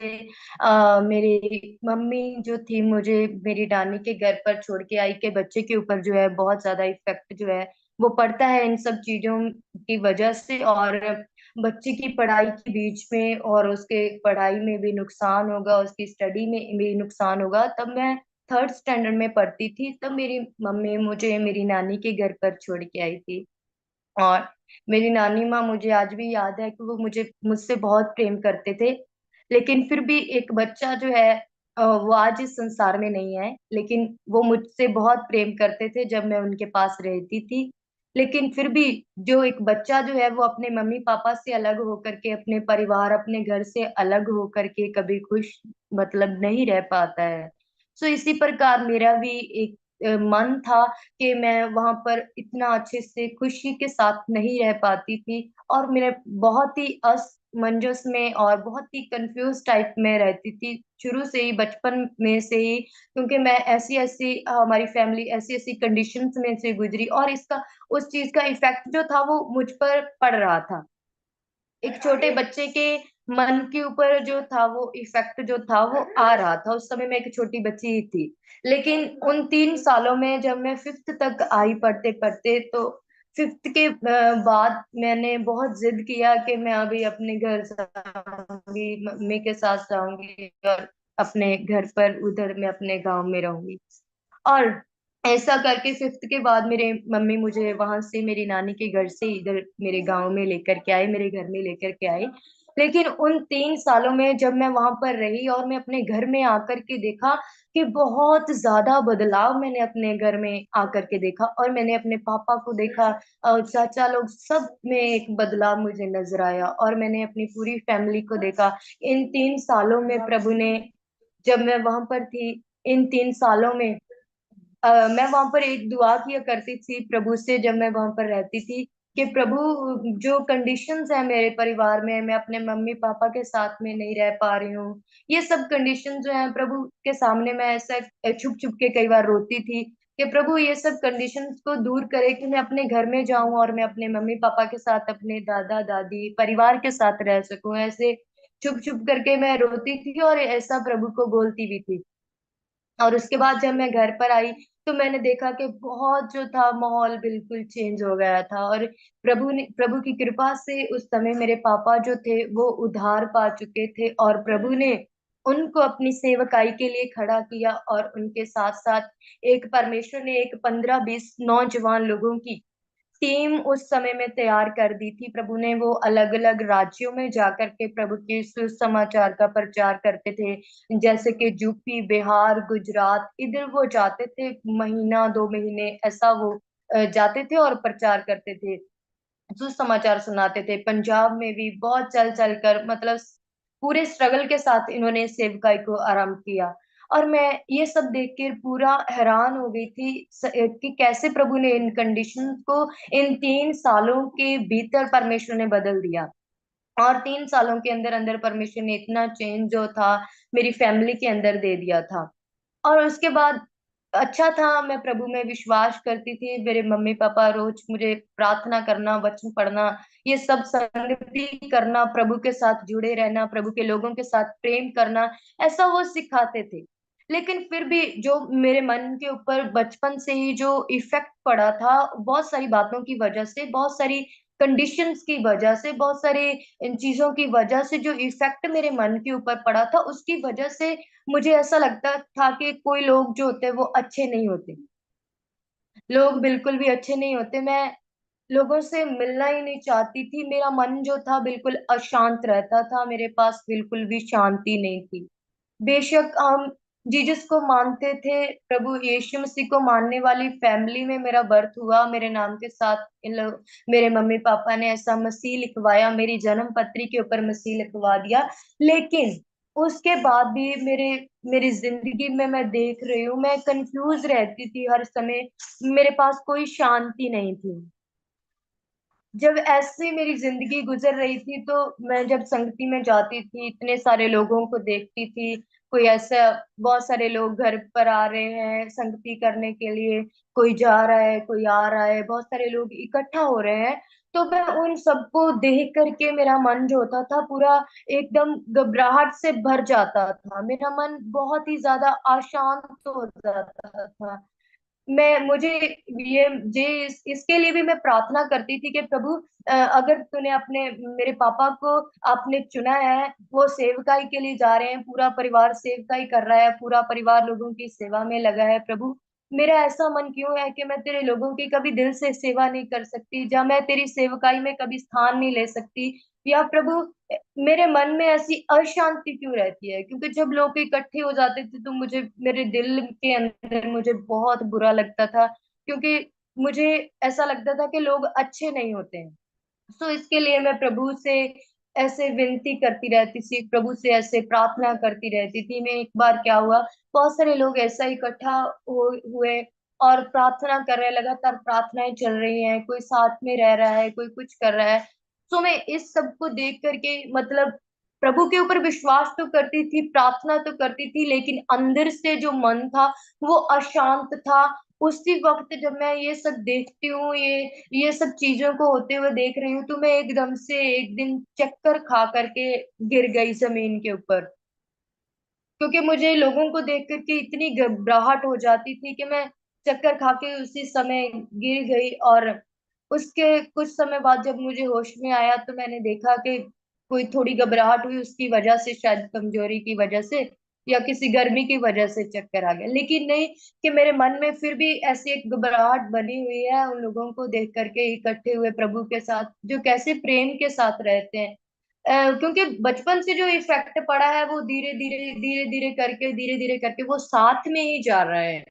मेरी मम्मी जो थी, मुझे मेरी नानी के घर पर छोड़ के आई के बच्चे के ऊपर जो है बहुत ज्यादा इफेक्ट जो है वो पड़ता है इन सब चीजों की वजह से। और बच्चे की पढ़ाई के बीच में, और उसके पढ़ाई में भी नुकसान होगा, उसकी स्टडी में भी नुकसान होगा, तब मैं थर्ड स्टैंडर्ड में पढ़ती थी, तब मेरी मम्मी मुझे मेरी नानी के घर पर छोड़ के आई थी। और मेरी नानी माँ, मुझे आज भी याद है कि वो मुझसे बहुत प्रेम करते थे। लेकिन फिर भी एक बच्चा जो है वो आज इस संसार में नहीं है, लेकिन वो मुझसे बहुत प्रेम करते थे जब मैं उनके पास रहती थी। लेकिन फिर भी जो एक बच्चा जो है वो अपने मम्मी पापा से अलग होकर के, अपने परिवार अपने घर से अलग होकर के कभी खुश मतलब नहीं रह पाता है। सो इसी प्रकार मेरा भी एक मन था कि मैं वहां पर इतना अच्छे से खुशी के साथ नहीं रह पाती थी, और मेरे बहुत ही असमंजस में और बहुत ही कंफ्यूज टाइप में रहती थी शुरू से ही, बचपन में से ही। क्योंकि मैं ऐसी ऐसी हमारी फैमिली ऐसी ऐसी कंडीशंस में से गुजरी, और इसका उस चीज का इफेक्ट जो था वो मुझ पर पड़ रहा था। एक छोटे बच्चे के मन के ऊपर जो था वो इफेक्ट जो था वो आ रहा था। उस समय मैं एक छोटी बच्ची ही थी। लेकिन उन 3 सालों में जब मैं फिफ्थ तक आई पढ़ते पढ़ते, तो फिफ्थ के बाद मैंने बहुत जिद किया कि मैं अभी अपने घर जाऊंगी, मम्मी के साथ जाऊंगी, और अपने घर पर उधर मैं अपने गांव में रहूंगी। और ऐसा करके फिफ्थ के बाद मेरे मम्मी मुझे वहां से मेरी नानी के घर से इधर मेरे गांव में लेकर के आए, मेरे घर में लेकर के आए। लेकिन उन 3 सालों में जब मैं वहां पर रही और मैं अपने घर में आकर के देखा कि बहुत ज्यादा बदलाव मैंने अपने घर में आकर के देखा, और मैंने अपने पापा को देखा और चाचा लोग सब में एक बदलाव मुझे नजर आया, और मैंने अपनी पूरी फैमिली को देखा। इन 3 सालों में प्रभु ने, जब मैं वहां पर थी, इन 3 सालों में मैं वहां पर एक दुआ किया करती थी प्रभु से जब मैं वहां पर रहती थी, कि प्रभु, जो कंडीशंस है मेरे परिवार में, मैं अपने मम्मी पापा के साथ में नहीं रह पा रही हूँ, ये सब कंडीशन जो है प्रभु के सामने मैं ऐसा छुप छुप के कई बार रोती थी कि प्रभु ये सब कंडीशंस को दूर करे, कि मैं अपने घर में जाऊं और मैं अपने मम्मी पापा के साथ, अपने दादा दादी परिवार के साथ रह सकूं। ऐसे छुप छुप करके मैं रोती थी और ऐसा प्रभु को बोलती भी थी। और उसके बाद जब मैं घर पर आई, तो मैंने देखा कि बहुत जो था माहौल बिल्कुल चेंज हो गया था। और प्रभु की कृपा से उस समय मेरे पापा जो थे वो उद्धार पा चुके थे, और प्रभु ने उनको अपनी सेवकाई के लिए खड़ा किया, और उनके साथ साथ एक परमेश्वर ने एक 15-20 नौजवान लोगों की टीम उस समय में तैयार कर दी थी। प्रभु ने वो अलग अलग राज्यों में जाकर के प्रभु के सुसमाचार का प्रचार करते थे, जैसे कि यूपी, बिहार, गुजरात, इधर वो जाते थे, महीना 2 महीने ऐसा वो जाते थे और प्रचार करते थे, सुसमाचार सुनाते थे। पंजाब में भी बहुत चल चल कर, मतलब पूरे स्ट्रगल के साथ इन्होंने सेवकाई को आरंभ किया। और मैं ये सब देख के पूरा हैरान हो गई थी कि कैसे प्रभु ने इन कंडीशंस को इन 3 सालों के भीतर परमेश्वर ने बदल दिया। और 3 सालों के अंदर अंदर परमेश्वर ने इतना चेंज जो था मेरी फैमिली के अंदर दे दिया था। और उसके बाद अच्छा था, मैं प्रभु में विश्वास करती थी। मेरे मम्मी पापा रोज मुझे प्रार्थना करना, वचन पढ़ना, ये सब संगति करना, प्रभु के साथ जुड़े रहना, प्रभु के लोगों के साथ प्रेम करना, ऐसा वो सिखाते थे। लेकिन फिर भी जो मेरे मन के ऊपर बचपन से ही जो इफेक्ट पड़ा था, बहुत सारी बातों की वजह से, बहुत सारी कंडीशंस की वजह से, बहुत सारी इन चीजों की वजह से जो इफेक्ट मेरे मन के ऊपर पड़ा था, उसकी वजह से मुझे ऐसा लगता था कि कोई लोग जो होते हैं वो अच्छे नहीं होते, लोग बिल्कुल भी अच्छे नहीं होते। मैं लोगों से मिलना ही नहीं चाहती थी, मेरा मन जो था बिल्कुल अशांत रहता था, मेरे पास बिल्कुल भी शांति नहीं थी। बेशक हम जीसस को मानते थे, प्रभु यीशु मसीह को मानने वाली फैमिली में मेरा बर्थ हुआ, मेरे नाम के साथ इन लोग, मेरे मम्मी पापा ने ऐसा मसीह लिखवाया, मेरी जन्म पत्री के ऊपर मसीह लिखवा दिया। लेकिन उसके बाद भी मेरी जिंदगी में मैं देख रही हूँ, मैं कंफ्यूज रहती थी हर समय, मेरे पास कोई शांति नहीं थी। जब ऐसे मेरी जिंदगी गुजर रही थी, तो मैं जब संगति में जाती थी, इतने सारे लोगों को देखती थी, कोई ऐसा, बहुत सारे लोग घर पर आ रहे हैं संगति करने के लिए, कोई जा रहा है, कोई आ रहा है, बहुत सारे लोग इकट्ठा हो रहे हैं। तो मैं उन सबको देख करके मेरा मन जो होता था पूरा एकदम घबराहट से भर जाता था, मेरा मन बहुत ही ज्यादा अशांत हो जाता था। मुझे इसके लिए भी मैं प्रार्थना करती थी कि प्रभु, अगर तूने अपने मेरे पापा को आपने चुना है, वो सेवकाई के लिए जा रहे हैं, पूरा परिवार सेवकाई कर रहा है, पूरा परिवार लोगों की सेवा में लगा है प्रभु, मेरा ऐसा मन क्यों है कि मैं तेरे लोगों की कभी दिल से सेवा नहीं कर सकती, या मैं तेरी सेवकाई में कभी स्थान नहीं ले सकती, या प्रभु मेरे मन में ऐसी अशांति क्यों रहती है? क्योंकि जब लोग इकट्ठे हो जाते थे तो मुझे मेरे दिल के अंदर मुझे बहुत बुरा लगता था, क्योंकि मुझे ऐसा लगता था कि लोग अच्छे नहीं होते हैं। सो इसके लिए मैं प्रभु से ऐसे विनती करती रहती थी, प्रभु से ऐसे प्रार्थना करती रहती थी। मैं एक बार क्या हुआ, बहुत सारे लोग ऐसा इकट्ठा हुए और प्रार्थना कर रहे हैं, लगातार प्रार्थनाएं चल रही हैं, कोई साथ में रह रहा है, कोई कुछ कर रहा है। सो मैं इस सब को देख करके, मतलब प्रभु के ऊपर विश्वास तो करती थी, प्रार्थना तो करती थी, लेकिन अंदर से जो मन था वो अशांत था। उसी वक्त जब मैं ये सब देखती हूँ, ये सब चीजों को होते हुए देख रही हूँ, तो मैं एकदम से एक दिन चक्कर खा करके गिर गई जमीन के ऊपर, क्योंकि मुझे लोगों को देख करके इतनी घबराहट हो जाती थी कि मैं चक्कर खा के उसी समय गिर गई। और उसके कुछ समय बाद जब मुझे होश में आया तो मैंने देखा कि कोई थोड़ी घबराहट हुई, उसकी वजह से, शायद कमजोरी की वजह से या किसी गर्मी की वजह से चक्कर आ गया, लेकिन नहीं, कि मेरे मन में फिर भी ऐसी एक घबराहट बनी हुई है उन लोगों को देख करके, इकट्ठे हुए प्रभु के साथ जो कैसे प्रेम के साथ रहते हैं। क्योंकि बचपन से जो इफेक्ट पड़ा है वो धीरे धीरे करके वो साथ में ही जा रहा है।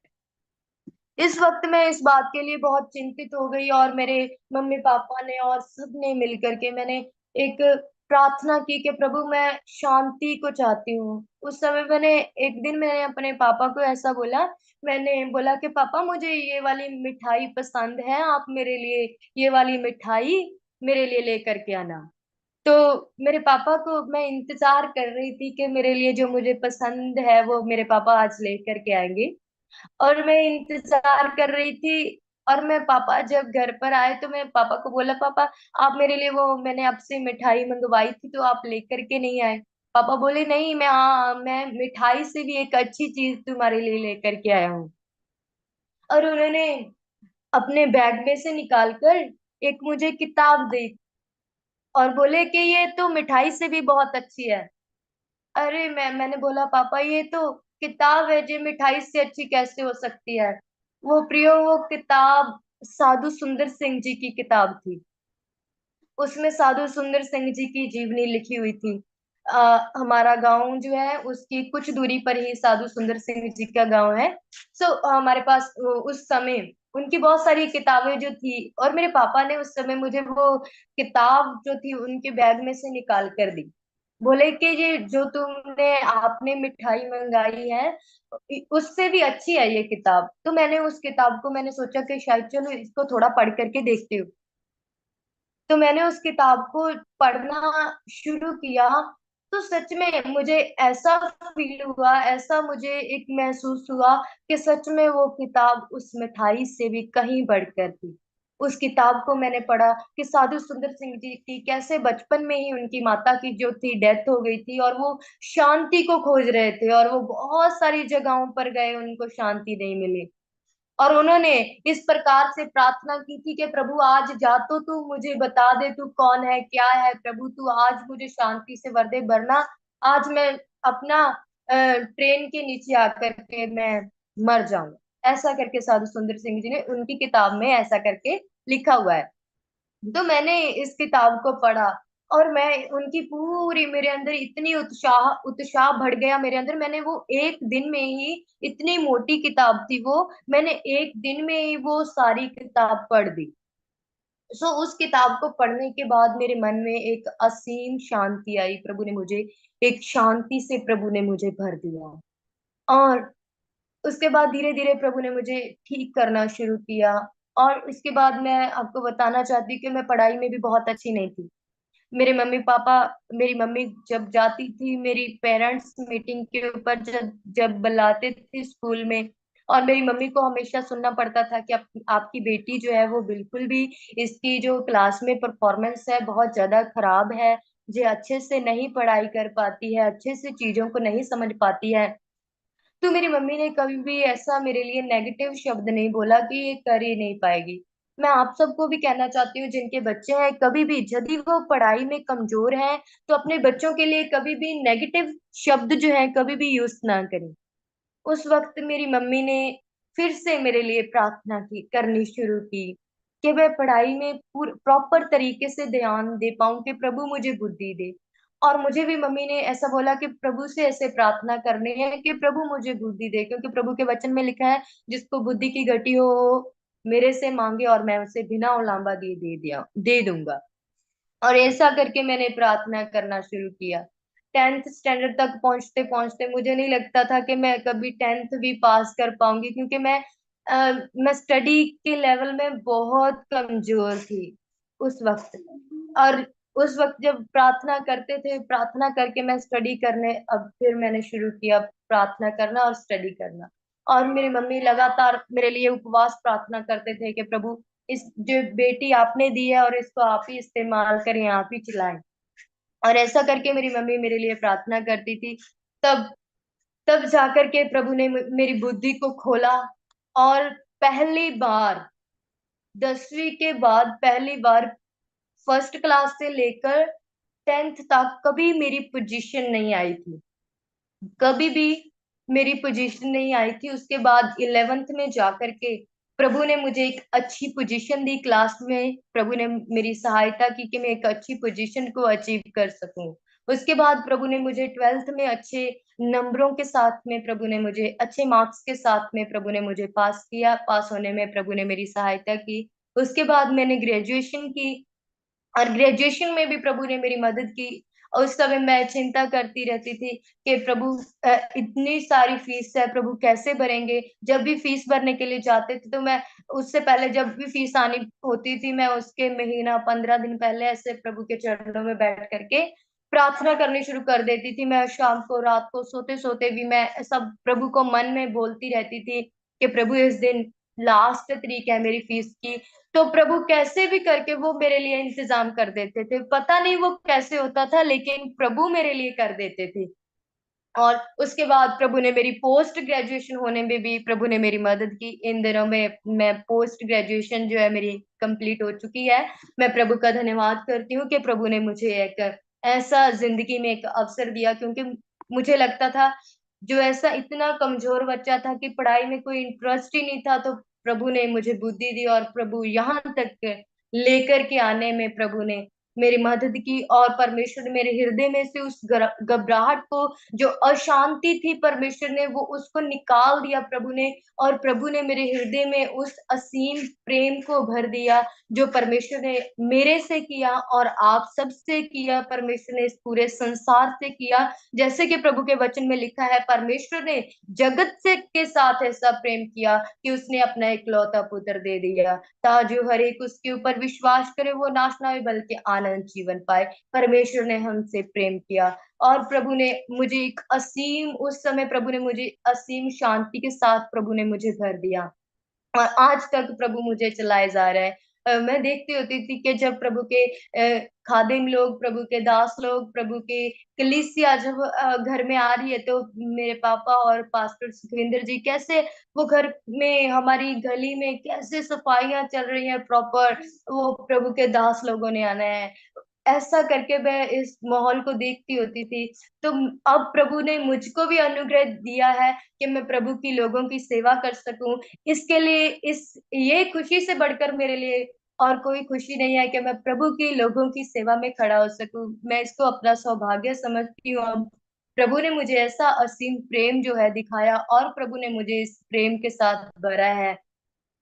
इस वक्त मैं इस बात के लिए बहुत चिंतित हो गई, और मेरे मम्मी पापा ने और सब ने मिलकर के मैंने एक प्रार्थना की कि प्रभु मैं शांति को चाहती हूँ। उस समय एक दिन मैंने अपने पापा को ऐसा बोला, मैंने बोला कि पापा मुझे ये वाली मिठाई पसंद है, आप मेरे लिए ये वाली मिठाई मेरे लिए लेकर के आना। तो मेरे पापा को मैं इंतजार कर रही थी कि मेरे लिए जो मुझे पसंद है वो मेरे पापा आज लेकर के आएंगे, और मैं इंतजार कर रही थी। और मैं पापा जब घर पर आए तो मैं पापा को बोला, पापा आप मेरे लिए, वो मैंने आपसे मिठाई मंगवाई थी तो आप लेकर के नहीं आए। पापा बोले, नहीं मैं मिठाई से भी एक अच्छी चीज तुम्हारे लिए लेकर के आया हूँ। और उन्होंने अपने बैग में से निकाल कर एक मुझे किताब दी और बोले कि ये तो मिठाई से भी बहुत अच्छी है। अरे मैंने बोला, पापा ये तो किताब है, जो मिठाई से अच्छी कैसे हो सकती है? वो किताब साधु सुंदर सिंह जी की किताब थी। उसमें साधु सुंदर सिंह जी की जीवनी लिखी हुई थी। हमारा गांव जो है उसकी कुछ दूरी पर ही साधु सुंदर सिंह जी का गांव है। हमारे पास उस समय उनकी बहुत सारी किताबें जो थी, और मेरे पापा ने उस समय मुझे वो किताब जो थी उनके बैग में से निकाल कर दी। बोले कि ये जो तुमने आपने मिठाई मंगाई है उससे भी अच्छी है ये किताब। तो मैंने उस किताब को, मैंने सोचा कि शायद चलो इसको थोड़ा पढ़ करके देखती हूँ। तो मैंने उस किताब को पढ़ना शुरू किया। तो सच में मुझे ऐसा फील हुआ, ऐसा मुझे एक महसूस हुआ कि सच में वो किताब उस मिठाई से भी कहीं बढ़कर थी। उस किताब को मैंने पढ़ा कि साधु सुंदर सिंह जी की कैसे बचपन में ही उनकी माता की जो थी डेथ हो गई थी, और वो शांति को खोज रहे थे, और वो बहुत सारी जगहों पर गए, उनको शांति नहीं मिली। और उन्होंने इस प्रकार से प्रार्थना की थी कि प्रभु आज जा तो तू मुझे बता दे तू कौन है, क्या है, प्रभु तू आज मुझे शांति से वर दे, वरना आज मैं अपना ट्रेन के नीचे आकर के मैं मर जाऊंगा। ऐसा करके साधु सुंदर सिंह जी ने उनकी किताब में ऐसा करके लिखा हुआ है। तो मैंने इस किताब को पढ़ा, और मैं उनकी पूरी, मेरे अंदर इतनी उत्साह उत्साह बढ़ गया मेरे अंदर। मैंने वो एक दिन में ही, इतनी मोटी किताब थी वो, मैंने एक दिन में ही वो सारी किताब पढ़ दी। उस किताब को पढ़ने के बाद मेरे मन में एक असीम शांति आई। प्रभु ने मुझे एक शांति से, प्रभु ने मुझे भर दिया। और उसके बाद धीरे धीरे प्रभु ने मुझे ठीक करना शुरू किया। और उसके बाद मैं आपको बताना चाहती हूँ कि मैं पढ़ाई में भी बहुत अच्छी नहीं थी। मेरे मम्मी पापा, मेरी मम्मी जब जाती थी मेरी पेरेंट्स मीटिंग के ऊपर, जब जब बुलाते थे स्कूल में, और मेरी मम्मी को हमेशा सुनना पड़ता था कि आपकी बेटी जो है वो बिल्कुल भी, इसकी जो क्लास में परफॉर्मेंस है बहुत ज्यादा खराब है, जो अच्छे से नहीं पढ़ाई कर पाती है, अच्छे से चीजों को नहीं समझ पाती है। तो मेरी मम्मी ने कभी भी ऐसा मेरे लिए नेगेटिव शब्द नहीं बोला कि ये कर ही नहीं पाएगी। मैं आप सबको भी कहना चाहती हूँ जिनके बच्चे हैं, कभी भी यदि वो पढ़ाई में कमजोर हैं तो अपने बच्चों के लिए कभी भी नेगेटिव शब्द जो है कभी भी यूज ना करें। उस वक्त मेरी मम्मी ने फिर से मेरे लिए प्रार्थना की करनी शुरू की कि मैं पढ़ाई में प्रॉपर तरीके से ध्यान दे पाऊं, कि प्रभु मुझे बुद्धि दे। और मुझे भी मम्मी ने ऐसा बोला कि प्रभु से ऐसे प्रार्थना करनी है कि प्रभु मुझे बुद्धि दे, क्योंकि प्रभु के वचन में लिखा है जिसको बुद्धि की घटी हो वो मेरे से मांगे और मैं उसे बिना उलाम्बा दिए दे दूंगा। और ऐसा करके मैंने प्रार्थना करना शुरू किया। 10th स्टैंडर्ड तक पहुंचते पहुंचते मुझे नहीं लगता था कि मैं कभी 10th भी पास कर पाऊंगी, क्योंकि मैं स्टडी के लेवल में बहुत कमजोर थी उस वक्त। और उस वक्त जब प्रार्थना करते थे, प्रार्थना करके मैं स्टडी करने, अब फिर मैंने शुरू किया प्रार्थना करना और स्टडी करना। और मेरी मम्मी लगातार मेरे लिए उपवास प्रार्थना करते थे कि प्रभु इस जो बेटी आपने दी है और इसको आप ही इस्तेमाल करें, आप ही चलाएं। और ऐसा करके मेरी मम्मी मेरे लिए प्रार्थना करती थी। तब तब जाकर के प्रभु ने मेरी बुद्धि को खोला। और पहली बार 10वीं के बाद पहली बार फर्स्ट क्लास से लेकर 10th तक कभी मेरी पोजीशन नहीं आई थी, कभी भी मेरी पोजीशन नहीं आई थी। उसके बाद 11th में जाकर के प्रभु ने मुझे एक अच्छी पोजीशन दी क्लास में। प्रभु ने मेरी सहायता की कि मैं एक अच्छी पोजीशन को अचीव कर सकूं। उसके बाद प्रभु ने मुझे 12th में अच्छे नंबरों के साथ में, प्रभु ने मुझे अच्छे मार्क्स के साथ में प्रभु ने मुझे पास किया। पास होने में प्रभु ने मेरी सहायता की। उसके बाद मैंने ग्रेजुएशन की और ग्रेजुएशन में भी प्रभु ने मेरी मदद की। और उस समय मैं चिंता करती रहती थी कि प्रभु इतनी सारी फीस है, प्रभु कैसे भरेंगे। जब भी फीस भरने के लिए जाते थे तो मैं उससे पहले, जब भी फीस आनी होती थी, मैं उसके महीना 15 दिन पहले ऐसे प्रभु के चरणों में बैठ करके प्रार्थना करनी शुरू कर देती थी। मैं शाम को, रात को सोते सोते भी मैं सब प्रभु को मन में बोलती रहती थी कि प्रभु इस दिन लास्ट तारीख है मेरी फीस की। तो प्रभु कैसे भी करके वो मेरे लिए इंतजाम कर देते थे। पता नहीं वो कैसे होता था, लेकिन प्रभु मेरे लिए कर देते थे। और उसके बाद प्रभु ने मेरी पोस्ट ग्रेजुएशन होने में भी प्रभु ने मेरी मदद की। इन दिनों में मैं पोस्ट ग्रेजुएशन जो है मेरी कंप्लीट हो चुकी है। मैं प्रभु का धन्यवाद करती हूँ कि प्रभु ने मुझे एक ऐसा जिंदगी में एक अवसर दिया, क्योंकि मुझे लगता था जो ऐसा इतना कमजोर बच्चा था कि पढ़ाई में कोई इंटरेस्ट ही नहीं था, तो प्रभु ने मुझे बुद्धि दी और प्रभु यहाँ तक लेकर के आने में प्रभु ने मेरी मदद की। और परमेश्वर ने मेरे हृदय में से उस घबराहट को, जो अशांति थी, परमेश्वर ने वो उसको निकाल दिया प्रभु ने। और प्रभु ने मेरे हृदय में उस असीम प्रेम को भर दिया जो परमेश्वर ने मेरे से किया और आप सब से किया, परमेश्वर ने इस पूरे संसार से किया। जैसे कि प्रभु के वचन में लिखा है, परमेश्वर ने जगत से के साथ ऐसा प्रेम किया कि उसने अपना इकलौता पुत्र दे दिया, ताकि जो हर एक उसके ऊपर विश्वास करे वो नाश ना हो बल्कि आनंद जीवन पाए। परमेश्वर ने हमसे प्रेम किया और प्रभु ने मुझे एक असीम, उस समय प्रभु ने मुझे असीम शांति के साथ प्रभु ने मुझे भर दिया। और आज तक प्रभु मुझे चलाए जा रहा है। मैं देखती होती थी कि जब प्रभु के खादिम लोग, प्रभु के दास लोग, प्रभु के कलीसिया जब घर में आ रही है, तो मेरे पापा और पास्टर सुखविंदर जी कैसे वो घर में, हमारी गली में कैसे सफाइयां चल रही हैं प्रॉपर, वो प्रभु के दास लोगों ने आना है। ऐसा करके मैं इस माहौल को देखती होती थी। तो अब प्रभु ने मुझको भी अनुग्रह दिया है कि मैं प्रभु की, लोगों की सेवा कर सकूं। इसके लिए इस ये खुशी से बढ़कर मेरे लिए और कोई खुशी नहीं है कि मैं प्रभु की, लोगों की सेवा में खड़ा हो सकूं। मैं इसको अपना सौभाग्य समझती हूँ। अब प्रभु ने मुझे ऐसा असीम प्रेम जो है दिखाया और प्रभु ने मुझे इस प्रेम के साथ भरा है।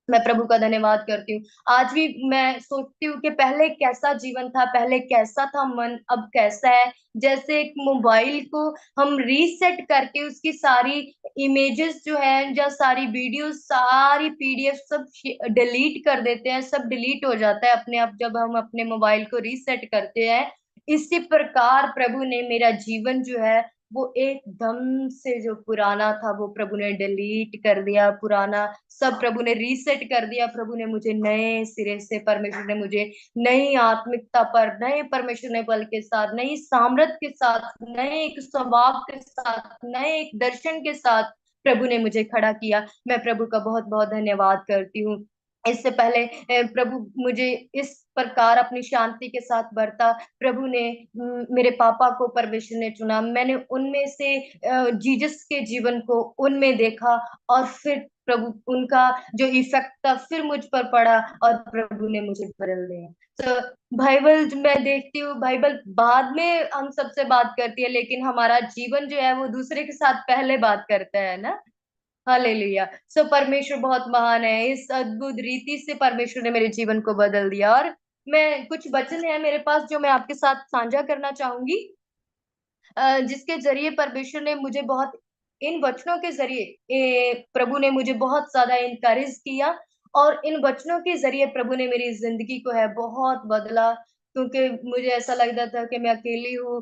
मैं प्रभु का धन्यवाद करती हूँ। आज भी मैं सोचती हूँ कि पहले कैसा जीवन था, पहले कैसा था मन, अब कैसा है। जैसे एक मोबाइल को हम रीसेट करके उसकी सारी इमेजेस जो है या सारी वीडियोस, सारी पीडीएफ सब डिलीट कर देते हैं, सब डिलीट हो जाता है अपने आप जब हम अपने मोबाइल को रीसेट करते हैं। इसी प्रकार प्रभु ने मेरा जीवन जो है वो एकदम से, जो पुराना था वो प्रभु ने डिलीट कर दिया, पुराना सब प्रभु ने रीसेट कर दिया। प्रभु ने मुझे नए सिरे से, परमेश्वर ने मुझे नई आत्मिकता पर, नए परमेश्वर ने बल के साथ, नई सामर्थ के साथ, नए एक स्वभाव के साथ, नए एक दर्शन के साथ प्रभु ने मुझे खड़ा किया। मैं प्रभु का बहुत बहुत धन्यवाद करती हूँ। इससे पहले प्रभु मुझे इस प्रकार अपनी शांति के साथ बरता। प्रभु ने मेरे पापा को परमेश्वर ने चुना। मैंने उनमें से जीसस के जीवन को उनमें देखा, और फिर प्रभु उनका जो इफेक्ट था फिर मुझ पर पड़ा, और प्रभु ने मुझे बदल दिया। तो बाइबल मैं देखती हूँ, बाइबल बाद में हम सबसे बात करती है, लेकिन हमारा जीवन जो है वो दूसरे के साथ पहले बात करता है ना। हालेलुया। सो परमेश्वर बहुत महान है। इस अद्भुत रीति से परमेश्वर ने मेरे जीवन को बदल दिया। और मैं कुछ वचन है मेरे पास जो मैं आपके साथ साझा करना चाहूंगी, जिसके जरिए परमेश्वर ने मुझे बहुत, इन वचनों के जरिए प्रभु ने मुझे बहुत ज्यादा इनकरेज किया, और इन वचनों के जरिए प्रभु ने मेरी जिंदगी को है बहुत बदला। क्योंकि मुझे ऐसा लगता था कि मैं अकेली हूँ,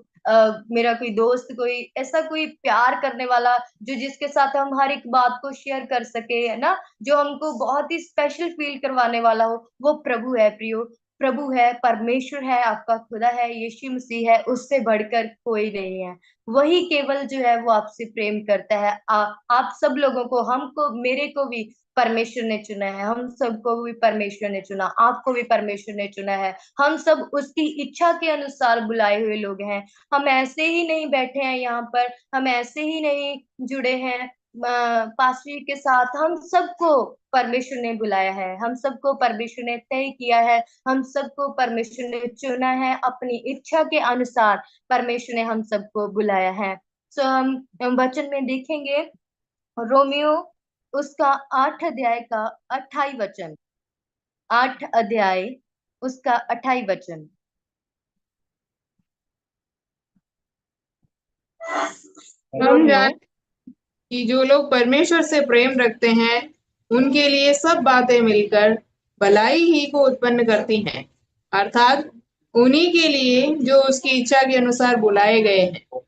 मेरा कोई दोस्त, कोई ऐसा कोई प्यार करने वाला जो जिसके साथ हम हर एक बात को शेयर कर सके, है ना, जो हमको बहुत ही स्पेशल फील करवाने वाला हो, वो प्रभु है प्रियो। प्रभु है, परमेश्वर है, आपका खुदा है, यीशु मसीह है, उससे बढ़कर कोई नहीं है। वही केवल जो है वो आपसे प्रेम करता है। आप सब लोगों को, हमको, मेरे को भी परमेश्वर ने चुना है। हम सबको भी परमेश्वर ने चुना, आपको भी परमेश्वर ने चुना है। हम सब उसकी इच्छा के अनुसार बुलाए हुए लोग हैं। हम ऐसे ही नहीं बैठे हैं यहाँ पर, हम ऐसे ही नहीं जुड़े हैं पास्टर के साथ। हम सबको परमेश्वर ने बुलाया है, हम सबको परमेश्वर ने तय किया है, हम सबको परमेश्वर ने चुना है, अपनी इच्छा के अनुसार परमेश्वर ने हम सबको बुलाया है। सो हम वचन में देखेंगे, रोमियो उसका 8 अध्याय का 28 वचन, 8 अध्याय उसका 28 वचन। हम रोमियो, जान कि जो लोग परमेश्वर से प्रेम रखते हैं उनके लिए सब बातें मिलकर भलाई ही को उत्पन्न करती हैं, अर्थात उन्हीं के लिए जो उसकी इच्छा के अनुसार बुलाए गए हैं।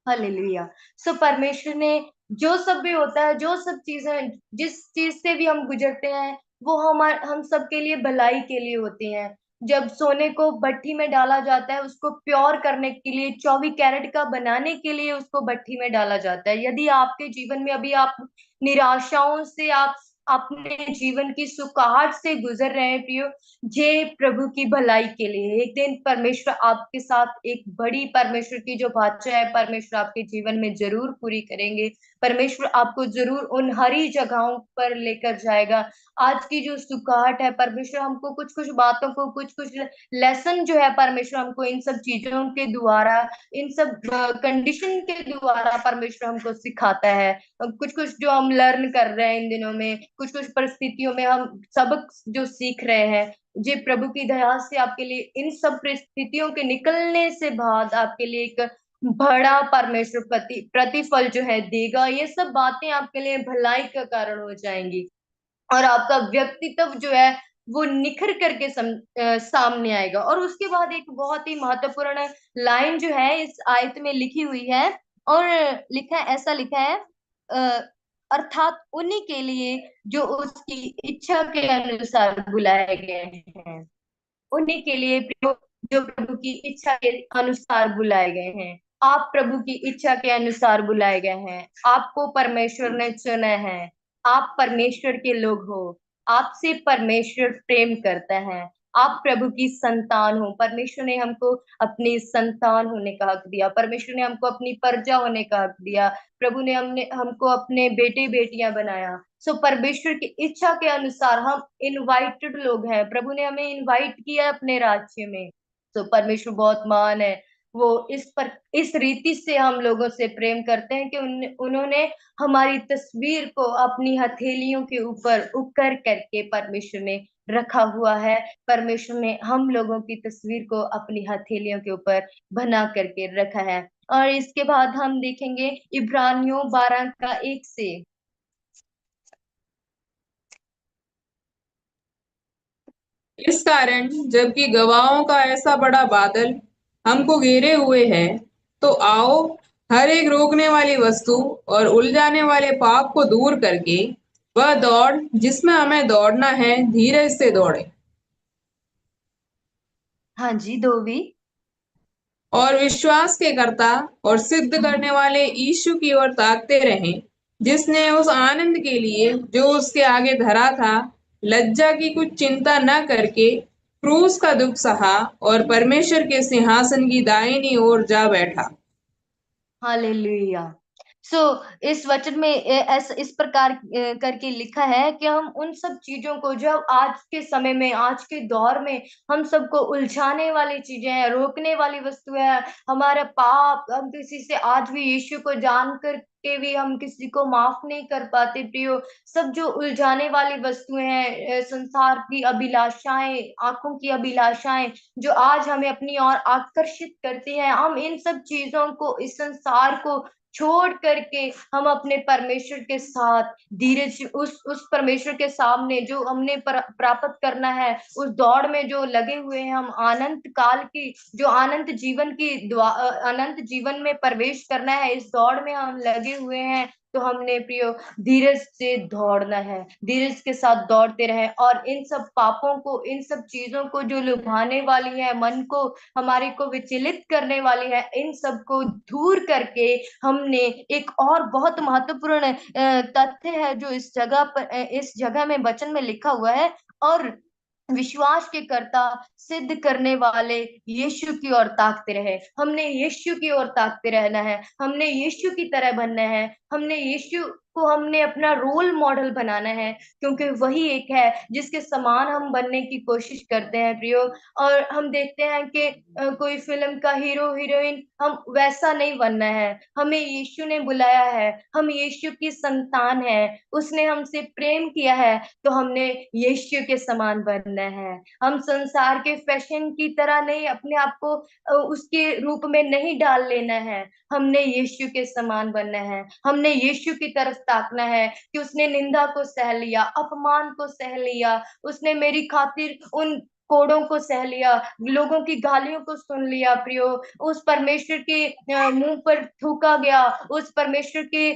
हालेलुया। सो परमेश्वर ने जो सब भी होता है, जो सब चीजें, जिस चीज से भी हम गुजरते हैं, वो हम सबके लिए भलाई के लिए होती हैं। जब सोने को भट्ठी में डाला जाता है, उसको प्योर करने के लिए, 24 कैरेट का बनाने के लिए उसको भट्ठी में डाला जाता है। यदि आपके जीवन में अभी आप निराशाओं से, आप अपने जीवन की सुखाहट से गुजर रहे हैं प्रियो, जे प्रभु की भलाई के लिए एक दिन परमेश्वर आपके साथ एक बड़ी, परमेश्वर की जो वाचा है परमेश्वर आपके जीवन में जरूर पूरी करेंगे। परमेश्वर आपको जरूर उन हरी जगहों पर लेकर जाएगा। आज की जो सुखाहट है, परमेश्वर हमको कुछ कुछ बातों को, कुछ कुछ लेसन जो है परमेश्वर हमको इन सब चीजों के द्वारा, इन सब कंडीशन के द्वारा परमेश्वर हमको सिखाता है। कुछ कुछ जो हम लर्न कर रहे हैं इन दिनों में, कुछ कुछ परिस्थितियों में हम सबक जो सीख रहे हैं, जी प्रभु की दया से आपके लिए इन सब परिस्थितियों के निकलने से बाद आपके लिए एक बड़ा परमेश्वर प्रतिफल जो है देगा। ये सब बातें आपके लिए भलाई का कारण हो जाएंगी, और आपका व्यक्तित्व जो है वो निखर करके सामने आएगा। और उसके बाद एक बहुत ही महत्वपूर्ण लाइन जो है इस आयत में लिखी हुई है, और लिखा है, ऐसा लिखा है, अ, अर्थात उन्हीं के लिए जो उसकी इच्छा के अनुसार बुलाए गए हैं। उन्हीं के लिए जो प्रभु की इच्छा के अनुसार बुलाए गए हैं। आप प्रभु की इच्छा के अनुसार बुलाए गए हैं। आपको परमेश्वर ने चुना है। आप परमेश्वर के लोग हो। आपसे परमेश्वर प्रेम करता है। आप प्रभु की संतान हो। परमेश्वर ने हमको अपनी संतान होने का हक दिया। परमेश्वर ने हमको अपनी प्रजा होने का हक दिया। प्रभु ने हमको अपने बेटे बेटियां बनाया। सो परमेश्वर की इच्छा के अनुसार हम इनवाइटेड लोग हैं। प्रभु ने हमें इनवाइट किया अपने राज्य में। तो परमेश्वर बहुत महान है। वो इस रीति से हम लोगों से प्रेम करते हैं कि उन्होंने हमारी तस्वीर को अपनी हथेलियों के ऊपर उकर करके परमेश्वर ने रखा हुआ है। परमेश्वर ने हम लोगों की तस्वीर को अपनी हथेलियों के ऊपर बना करके रखा है। और इसके बाद हम देखेंगे इब्रानियों 12 का 1 से। इस कारण जबकि गवाहों का ऐसा बड़ा बादल हमको घेरे हुए है, तो आओ हर एक रोकने वाली वस्तु और उलझाने वाले पाप को दूर करके वह दौड़ जिसमें हमें दौड़ना है, धीरज से दौड़े हाँ जी, दोवी। और विश्वास के कर्ता और सिद्ध करने वाले यीशु की ओर ताकते रहें, जिसने उस आनंद के लिए जो उसके आगे धरा था, लज्जा की कुछ चिंता न करके क्रूस का दुख सहा और परमेश्वर के सिंहासन की दाहिनी ओर जा बैठा। हालेलुया। सो इस वचन में इस प्रकार करके लिखा है कि हम उन सब चीजों को, जो आज के समय में, आज के दौर में हम सबको उलझाने वाली चीजें हैं, रोकने वाली वस्तु है, हमारा पाप, हम किसी से आज भी यीशु को जान कर के भी हम किसी को माफ नहीं कर पाते प्रियो। सब जो उलझाने वाली वस्तुएं हैं, संसार की अभिलाषाएं, आंखों की अभिलाषाएं, जो आज हमें अपनी ओर आकर्षित करती हैं, हम इन सब चीजों को, इस संसार को छोड़ करके हम अपने परमेश्वर के साथ धीरज, उस परमेश्वर के सामने जो हमने प्राप्त करना है, उस दौड़ में जो लगे हुए हैं, हम अनंत काल की, जो अनंत जीवन की अनंत जीवन में प्रवेश करना है, इस दौड़ में हम लगे हुए हैं। तो हमने प्रियो धीरज से दौड़ना है, धीरज के साथ दौड़ते रहे, और इन सब पापों को, इन सब चीजों को जो लुभाने वाली है, मन को, हमारे को विचलित करने वाली है, इन सब को दूर करके हमने एक और बहुत महत्वपूर्ण तथ्य है जो इस जगह पर, इस जगह में वचन में लिखा हुआ है, और विश्वास के कर्ता, सिद्ध करने वाले यीशु की ओर ताकते रहे। हमने यीशु की ओर ताकते रहना है, हमने यीशु की तरह बनना है, हमने यीशु को हमने अपना रोल मॉडल बनाना है, क्योंकि वही एक है जिसके समान हम बनने की कोशिश करते हैं प्रियो। और हम देखते हैं कि कोई फिल्म का हीरो हीरोइन, हम वैसा नहीं बनना है, हमें यीशु ने बुलाया है, हम यीशु की संतान है, उसने हमसे प्रेम किया है, तो हमने यीशु के समान बनना है। हम संसार के फैशन की तरह नहीं, अपने आप को उसके रूप में नहीं डाल लेना है, हमने यीशु के समान बनना है, हमने यीशु की तरफ ताकना है कि उसने निंदा को सह लिया, अपमान को सह लिया, उसने मेरी खातिर उन कोड़ों को सह लिया, लोगों की गालियों को सुन लिया प्रियो, उस परमेश्वर के मुंह पर थूका गया, उस परमेश्वर के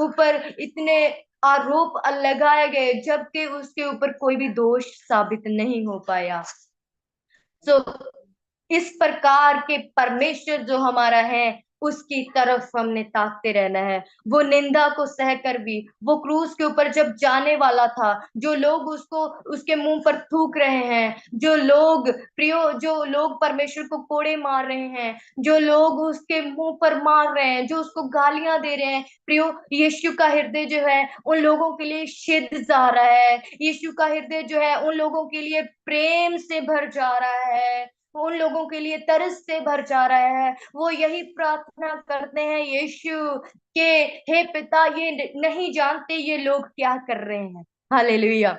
ऊपर इतने आरोप लगाए गए, जबकि उसके ऊपर कोई भी दोष साबित नहीं हो पाया। सो इस प्रकार के परमेश्वर जो हमारा है, उसकी तरफ हमने ताकते रहना है। वो निंदा को सहकर भी, वो क्रूस के ऊपर जब जाने वाला था, जो लोग उसको, उसके मुंह पर थूक रहे हैं, जो लोग प्रियो, जो लोग परमेश्वर को कोड़े मार रहे हैं, जो लोग उसके मुंह पर मार रहे हैं, जो उसको गालियां दे रहे हैं प्रियो, यीशु का हृदय जो है उन लोगों के लिए सिद्ध जा रहा है, यीशु का हृदय जो है उन लोगों के लिए प्रेम से भर जा रहा है, वो उन लोगों के लिए तरस से भर जा रहा है। वो यही प्रार्थना करते हैं यीशु के, हे पिता, ये नहीं जानते ये लोग क्या कर रहे हैं। हालेलुया।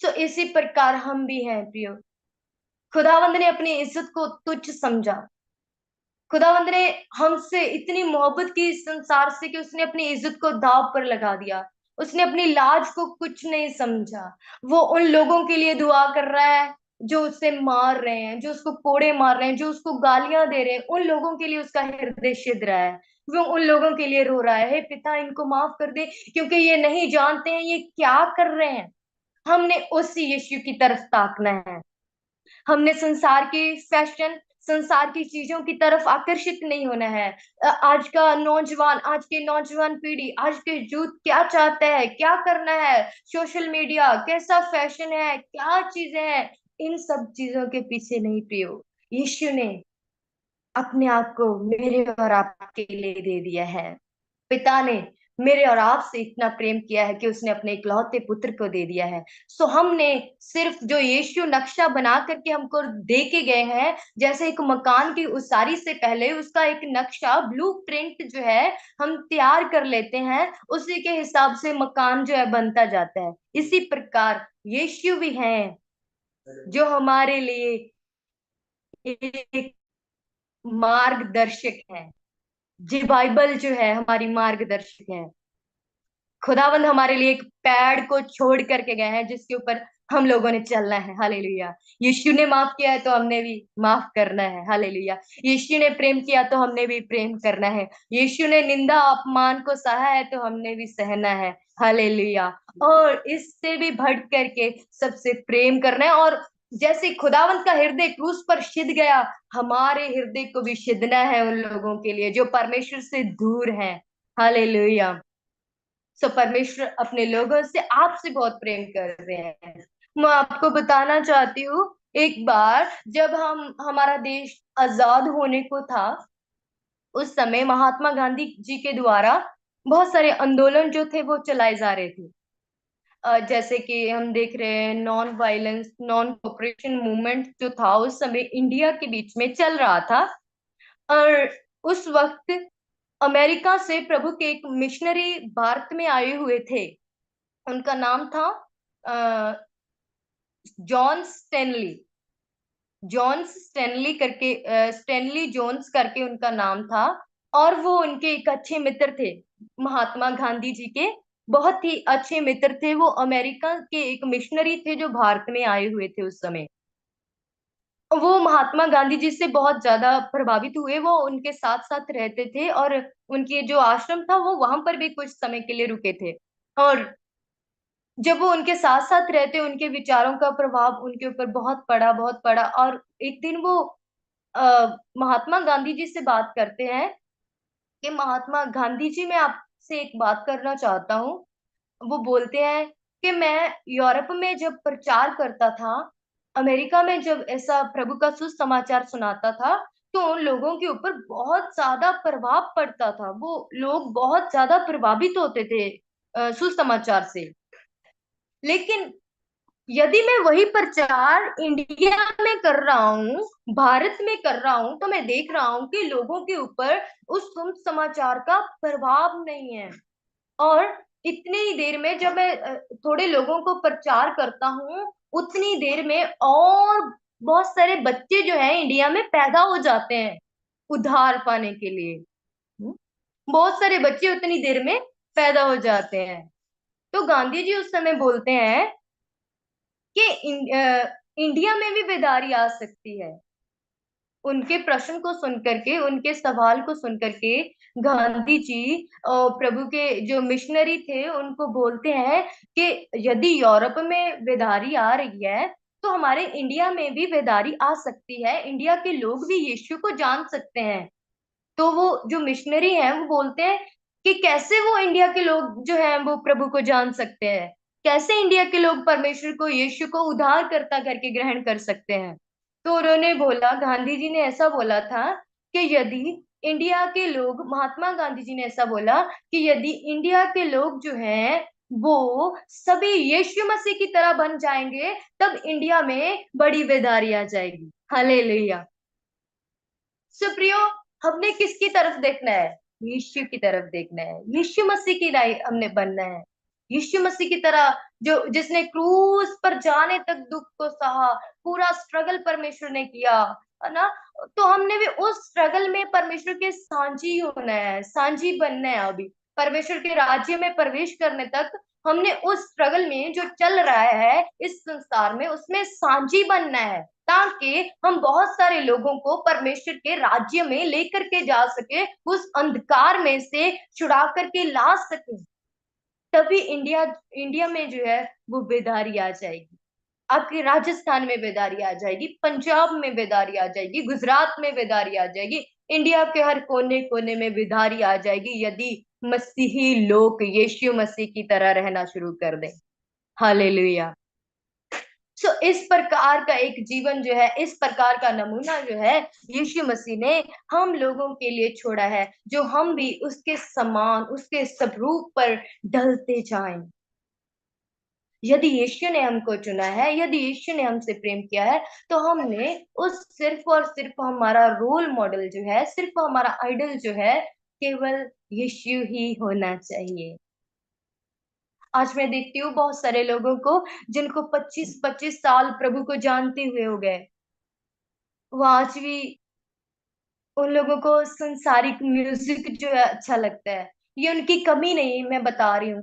सो इसी प्रकार हम भी हैं प्रियो। खुदावंद ने अपनी इज्जत को तुच्छ समझा, खुदावंद ने हमसे इतनी मोहब्बत की इस संसार से कि उसने अपनी इज्जत को दाव पर लगा दिया, उसने अपनी लाज को कुछ नहीं समझा। वो उन लोगों के लिए दुआ कर रहा है जो उसे मार रहे हैं, जो उसको कोड़े मार रहे हैं, जो उसको गालियां दे रहे हैं, उन लोगों के लिए उसका हृदय सिद्ध रहा है। वो उन लोगों के लिए रो रहा है, हे पिता, इनको माफ कर दे, क्योंकि ये नहीं जानते हैं ये क्या कर रहे हैं। हमने उसी यीशु की तरफ ताकना है, हमने संसार के फैशन, संसार की चीजों की तरफ आकर्षित नहीं होना है। आज का नौजवान, आज के नौजवान पीढ़ी, आज के यूथ क्या चाहता है, क्या करना है, सोशल मीडिया कैसा फैशन है, क्या चीजें हैं, इन सब चीजों के पीछे नहीं प्रियो। यीशु ने अपने आप को मेरे और आपके लिए दे दिया है। पिता ने मेरे और आपसे इतना प्रेम किया है कि उसने अपने इकलौते पुत्र को दे दिया है। सो हमने सिर्फ जो यीशु नक्शा बना करके हमको दे के गए हैं, जैसे एक मकान की उसारी से पहले उसका एक नक्शा, ब्लूप्रिंट जो है हम तैयार कर लेते हैं, उसी के हिसाब से मकान जो है बनता जाता है। इसी प्रकार यीशु भी हैं जो हमारे लिए एक मार्गदर्शक है। जी, बाइबल जो है हमारी मार्गदर्शक है। खुदावंद हमारे लिए एक पैड को छोड़ करके गए हैं जिसके ऊपर हम लोगों ने चलना है। हालेलुया। यीशु ने माफ किया है तो हमने भी माफ करना है। हालेलुया। यीशु ने प्रेम किया तो हमने भी प्रेम करना है। यीशु ने निंदा अपमान को सहा है तो हमने भी सहना है। हालेलुया। और इससे भी बढ़ करके सबसे प्रेम करना है, और जैसे खुदावंत का हृदय क्रूस पर सिद्ध गया, हमारे हृदय को भी सिद्धना है उन लोगों के लिए जो परमेश्वर से दूर हैं। हालेलुया। सो परमेश्वर अपने लोगों से, आपसे बहुत प्रेम कर रहे हैं। मैं आपको बताना चाहती हूँ, एक बार जब हमारा देश आजाद होने को था, उस समय महात्मा गांधी जी के द्वारा बहुत सारे आंदोलन जो थे वो चलाए जा रहे थे। जैसे कि हम देख रहे हैं non violence non cooperation movement जो था उस समय इंडिया के बीच में चल रहा था। और उस वक्त अमेरिका से प्रभु के एक मिशनरी भारत में आए हुए थे। उनका नाम था जॉन स्टैनली। जॉन्स स्टैनली करके, स्टैनली जोन्स करके उनका नाम था। और वो उनके एक अच्छे मित्र थे, महात्मा गांधी जी के बहुत ही अच्छे मित्र थे। वो अमेरिका के एक मिशनरी थे जो भारत में आए हुए थे उस समय। वो महात्मा गांधी जी से बहुत ज्यादा प्रभावित हुए, वो उनके साथ साथ रहते थे और उनके जो आश्रम था वो वहां पर भी कुछ समय के लिए रुके थे। और जब वो उनके साथ साथ रहते, उनके विचारों का प्रभाव उनके ऊपर बहुत पड़ा। और एक दिन वो महात्मा गांधी जी से बात करते हैं कि महात्मा गांधी जी, मैं आपसे एक बात करना चाहता हूँ। वो बोलते हैं कि मैं यूरोप में जब प्रचार करता था, अमेरिका में जब ऐसा प्रभु का सुसमाचार सुनाता था, तो उन लोगों के ऊपर बहुत ज्यादा प्रभाव पड़ता था। वो लोग बहुत ज्यादा प्रभावित होते थे सुसमाचार से। लेकिन यदि मैं वही प्रचार इंडिया में कर रहा हूँ, भारत में कर रहा हूँ, तो मैं देख रहा हूँ कि लोगों के ऊपर उस समाचार का प्रभाव नहीं है। और इतनी ही देर में जब मैं थोड़े लोगों को प्रचार करता हूँ, उतनी देर में और बहुत सारे बच्चे जो है इंडिया में पैदा हो जाते हैं उद्धार पाने के लिए। हम्म, बहुत सारे बच्चे उतनी देर में पैदा हो जाते हैं। तो गांधी जी उस समय बोलते हैं कि इंडिया में भी बेदारी आ सकती है। उनके प्रश्न को सुन करके, उनके सवाल को सुन करके गांधी जी प्रभु के जो मिशनरी थे उनको बोलते हैं कि यदि यूरोप में बेदारी आ रही है तो हमारे इंडिया में भी बेदारी आ सकती है, इंडिया के लोग भी यीशु को जान सकते हैं। तो वो जो मिशनरी हैं वो बोलते हैं कि कैसे वो इंडिया के लोग जो हैं वो प्रभु को जान सकते हैं, कैसे इंडिया के लोग परमेश्वर को, यीशु को उद्धारकर्ता करके ग्रहण कर सकते हैं। तो उन्होंने बोला, गांधी जी ने ऐसा बोला था कि यदि इंडिया के लोग, महात्मा गांधी जी ने ऐसा बोला कि यदि इंडिया के लोग जो हैं वो सभी यीशु मसीह की तरह बन जाएंगे, तब इंडिया में बड़ी बेदारी आ जाएगी। हालेलुया। सुप्रियो, हमने किसकी तरफ देखना है? यीशु की तरफ देखना है। यीशु मसीह की राह हमने बनना है। यीशु मसीह की तरह, जो जिसने क्रूस पर जाने तक दुख को सहा, पूरा स्ट्रगल परमेश्वर ने किया, है ना। तो हमने भी उस स्ट्रगल में परमेश्वर के सांझी होना है, सांझी बनना है। अभी परमेश्वर के राज्य में प्रवेश करने तक हमने उस स्ट्रगल में जो चल रहा है इस संसार में, उसमें सांझी बनना है, ताकि हम बहुत सारे लोगों को परमेश्वर के राज्य में लेकर के जा सके, उस अंधकार में से छुड़ा करके ला सके। तभी इंडिया इंडिया में जो है वो बेदारी आ जाएगी। आपके राजस्थान में बेदारी आ जाएगी, पंजाब में बेदारी आ जाएगी, गुजरात में बेदारी आ जाएगी, इंडिया के हर कोने कोने में बेदारी आ जाएगी, यदि मसीही लोग यीशु मसीह की तरह रहना शुरू कर दें। हालेलुया। सो इस प्रकार का एक जीवन जो है, इस प्रकार का नमूना जो है यीशु मसीह ने हम लोगों के लिए छोड़ा है, जो हम भी उसके समान, उसके स्वरूप पर ढलते जाएं। यदि यीशु ने हमको चुना है, यदि यीशु ने हमसे प्रेम किया है, तो हमने उस सिर्फ और सिर्फ हमारा रोल मॉडल जो है, सिर्फ हमारा आइडल जो है, केवल यीशु ही होना चाहिए। आज मैं देखती हूँ बहुत सारे लोगों को जिनको 25-25 साल प्रभु को जानते हुए हो गए, वो आज भी उन लोगों को संसारिक म्यूजिक जो है अच्छा लगता है। ये उनकी कमी नहीं, मैं बता रही हूँ।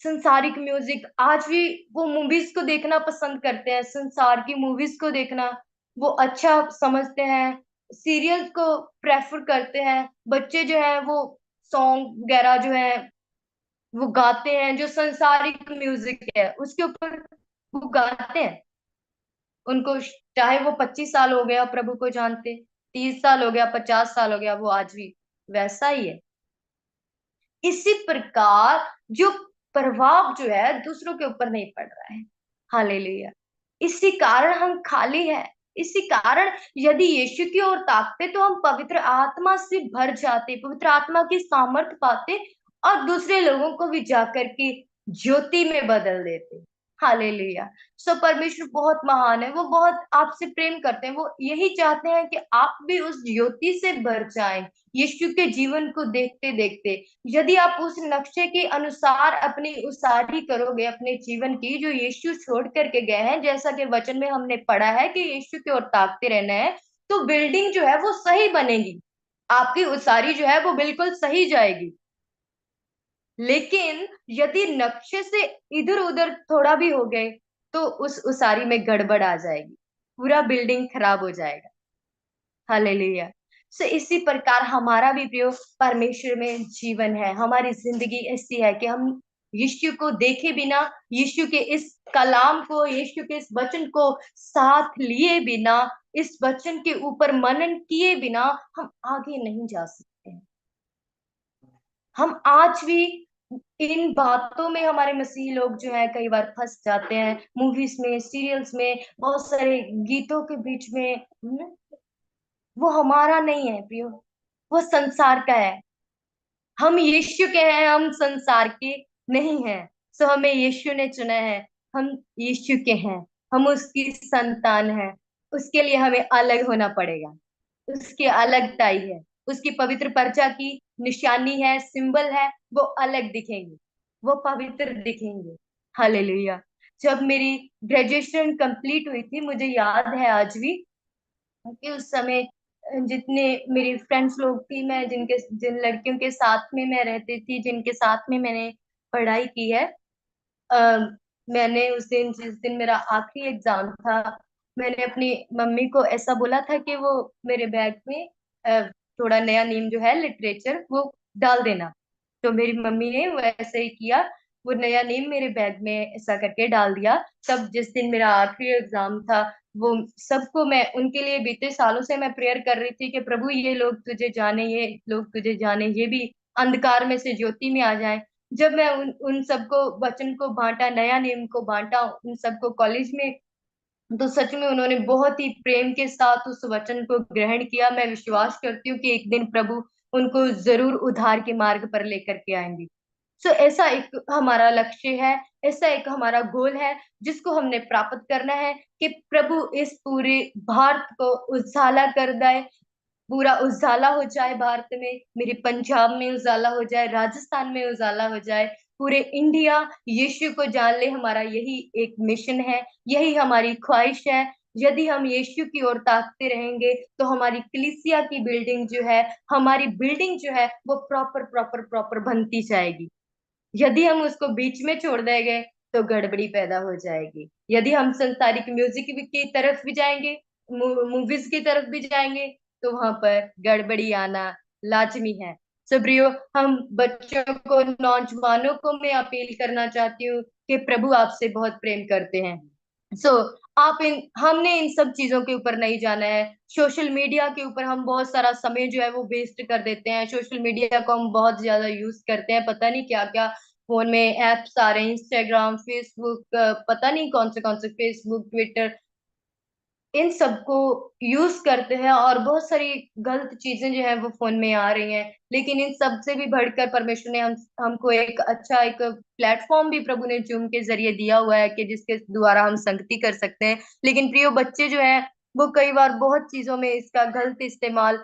संसारिक म्यूजिक आज भी वो मूवीज को देखना पसंद करते हैं, संसार की मूवीज को देखना वो अच्छा समझते हैं, सीरियल्स को प्रेफर करते हैं। बच्चे जो है वो सॉन्ग वगैरह जो है वो गाते हैं, जो संसारिक म्यूजिक है उसके ऊपर वो गाते हैं। उनको चाहे वो 25 साल हो गया प्रभु को जानते, 30 साल हो गया, 50 साल हो गया, वो आज भी वैसा ही है। इसी प्रकार जो प्रभाव जो है दूसरों के ऊपर नहीं पड़ रहा है। हालेलुया। इसी कारण हम खाली है। इसी कारण यदि यीशु की ओर ताकते तो हम पवित्र आत्मा से भर जाते, पवित्र आत्मा की सामर्थ पाते और दूसरे लोगों को भी जाकर के ज्योति में बदल देते। हालेलुया। सो परमेश्वर बहुत महान है, वो बहुत आपसे प्रेम करते हैं, वो यही चाहते हैं कि आप भी उस ज्योति से भर जाएं यीशु के जीवन को देखते देखते। यदि आप उस नक्शे के अनुसार अपनी उसारी करोगे अपने जीवन की, जो यीशु छोड़ करके गए हैं, जैसा कि वचन में हमने पढ़ा है कि यीशु की ओर ताकते रहना है, तो बिल्डिंग जो है वो सही बनेगी, आपकी उसारी जो है वो बिल्कुल सही जाएगी। लेकिन यदि नक्शे से इधर उधर थोड़ा भी हो गए तो उस उसारी में गड़बड़ आ जाएगी, पूरा बिल्डिंग खराब हो जाएगा। हालेलुया। सो इसी प्रकार हमारा भी प्रिय परमेश्वर में जीवन है। हमारी जिंदगी ऐसी है कि हम यीशु को देखे बिना, यीशु के इस कलाम को, यीशु के इस वचन को साथ लिए बिना, इस वचन के ऊपर मनन किए बिना हम आगे नहीं जा सकते हैं। हम आज भी इन बातों में हमारे मसीही लोग जो है कई बार फंस जाते हैं, मूवीज में, सीरियल्स में, बहुत सारे गीतों के बीच में। वो हमारा नहीं है प्रियो, वो संसार का है। हम यीशु के हैं, हम संसार के नहीं हैं। सो हमें यीशु ने चुना है, हम यीशु के हैं, हम उसकी संतान हैं। उसके लिए हमें अलग होना पड़ेगा, उसकी अलगताई है, उसकी पवित्र पर्चा की निशानी है, सिंबल है, वो अलग दिखेंगे, वो पवित्र दिखेंगे। हालेलुया। जब मेरी ग्रेजुएशन कंप्लीट हुई थी, मुझे याद है आज भी कि उस समय जितने मेरी फ्रेंड्स लोग थी, मैं जिन लड़कियों के साथ में मैं रहती थी, जिनके साथ में मैंने पढ़ाई की है, आ, मैंने उस दिन, जिस दिन मेरा आखिरी एग्जाम था, मैंने अपनी मम्मी को ऐसा बोला था कि वो मेरे बैग में थोड़ा नया नेम जो है लिटरेचर वो डाल देना। तो मेरी मम्मी ने वैसे ही किया, वो नया नेम मेरे बैग में ऐसा करके डाल दिया। तब जिस दिन मेरा आखिरी एग्जाम था, वो सबको, मैं उनके लिए बीते सालों से मैं प्रेयर कर रही थी कि प्रभु ये लोग तुझे जाने, ये लोग तुझे जाने, ये भी अंधकार में से ज्योति में आ जाए। जब मैं उन सबको वचन को बांटा, नया नेम को बांटा उन सबको कॉलेज में, तो सच में उन्होंने बहुत ही प्रेम के साथ उस वचन को ग्रहण किया। मैं विश्वास करती हूँ कि एक दिन प्रभु उनको जरूर उद्धार के मार्ग पर लेकर के आएंगे। सो ऐसा एक हमारा लक्ष्य है, ऐसा एक हमारा गोल है जिसको हमने प्राप्त करना है कि प्रभु इस पूरे भारत को उजाला कर दे, पूरा उजाला हो जाए भारत में, मेरे पंजाब में उजाला हो जाए, राजस्थान में उजाला हो जाए, पूरे इंडिया यीशु को जान ले। हमारा यही एक मिशन है, यही हमारी ख्वाहिश है। यदि हम यीशु की ओर ताकते रहेंगे तो हमारी कलीसिया की बिल्डिंग जो है, हमारी बिल्डिंग जो है वो प्रॉपर प्रॉपर प्रॉपर बनती जाएगी। यदि हम उसको बीच में छोड़ देंगे तो गड़बड़ी पैदा हो जाएगी। यदि हम संसारिक म्यूजिक की तरफ भी जाएंगे, मूवीज की तरफ भी जाएंगे, तो वहां पर गड़बड़ी आना लाजमी है। सो प्रियो, हम बच्चों को, नौजवानों को मैं अपील करना चाहती हूँ कि प्रभु आपसे बहुत प्रेम करते हैं। सो आप हमने इन सब चीजों के ऊपर नहीं जाना है। सोशल मीडिया के ऊपर हम बहुत सारा समय जो है वो वेस्ट कर देते हैं। सोशल मीडिया को हम बहुत ज्यादा यूज करते हैं, पता नहीं क्या क्या फोन में एप्स आ रहे हैं, इंस्टाग्राम, फेसबुक, पता नहीं कौन से फेसबुक, ट्विटर, इन सबको यूज करते हैं और बहुत सारी गलत चीजें जो है वो फोन में आ रही हैं। लेकिन इन सब से भी बढ़कर परमेश्वर ने हमको एक अच्छा एक प्लेटफॉर्म भी प्रभु ने जूम के जरिए दिया हुआ है कि जिसके द्वारा हम संगति कर सकते हैं। लेकिन प्रियो, बच्चे जो है वो कई बार बहुत चीजों में इसका गलत इस्तेमाल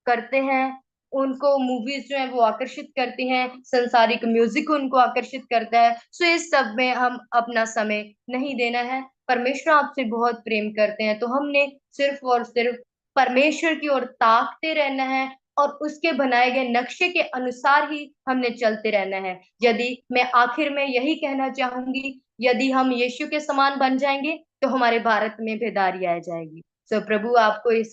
करते हैं। उनको मूवीज जो है वो आकर्षित करती हैं, संसारिक म्यूजिक उनको आकर्षित करता है। सो इस सब में हम अपना समय नहीं देना है। परमेश्वर आपसे बहुत प्रेम करते हैं, तो हमने सिर्फ और सिर्फ परमेश्वर की ओर ताकते रहना है और उसके बनाए गए नक्शे के अनुसार ही हमने चलते रहना है। यदि मैं आखिर में यही कहना चाहूंगी, यदि हम यीशु के समान बन जाएंगे तो हमारे भारत में बेदारी आ जाएगी। सो प्रभु आपको इस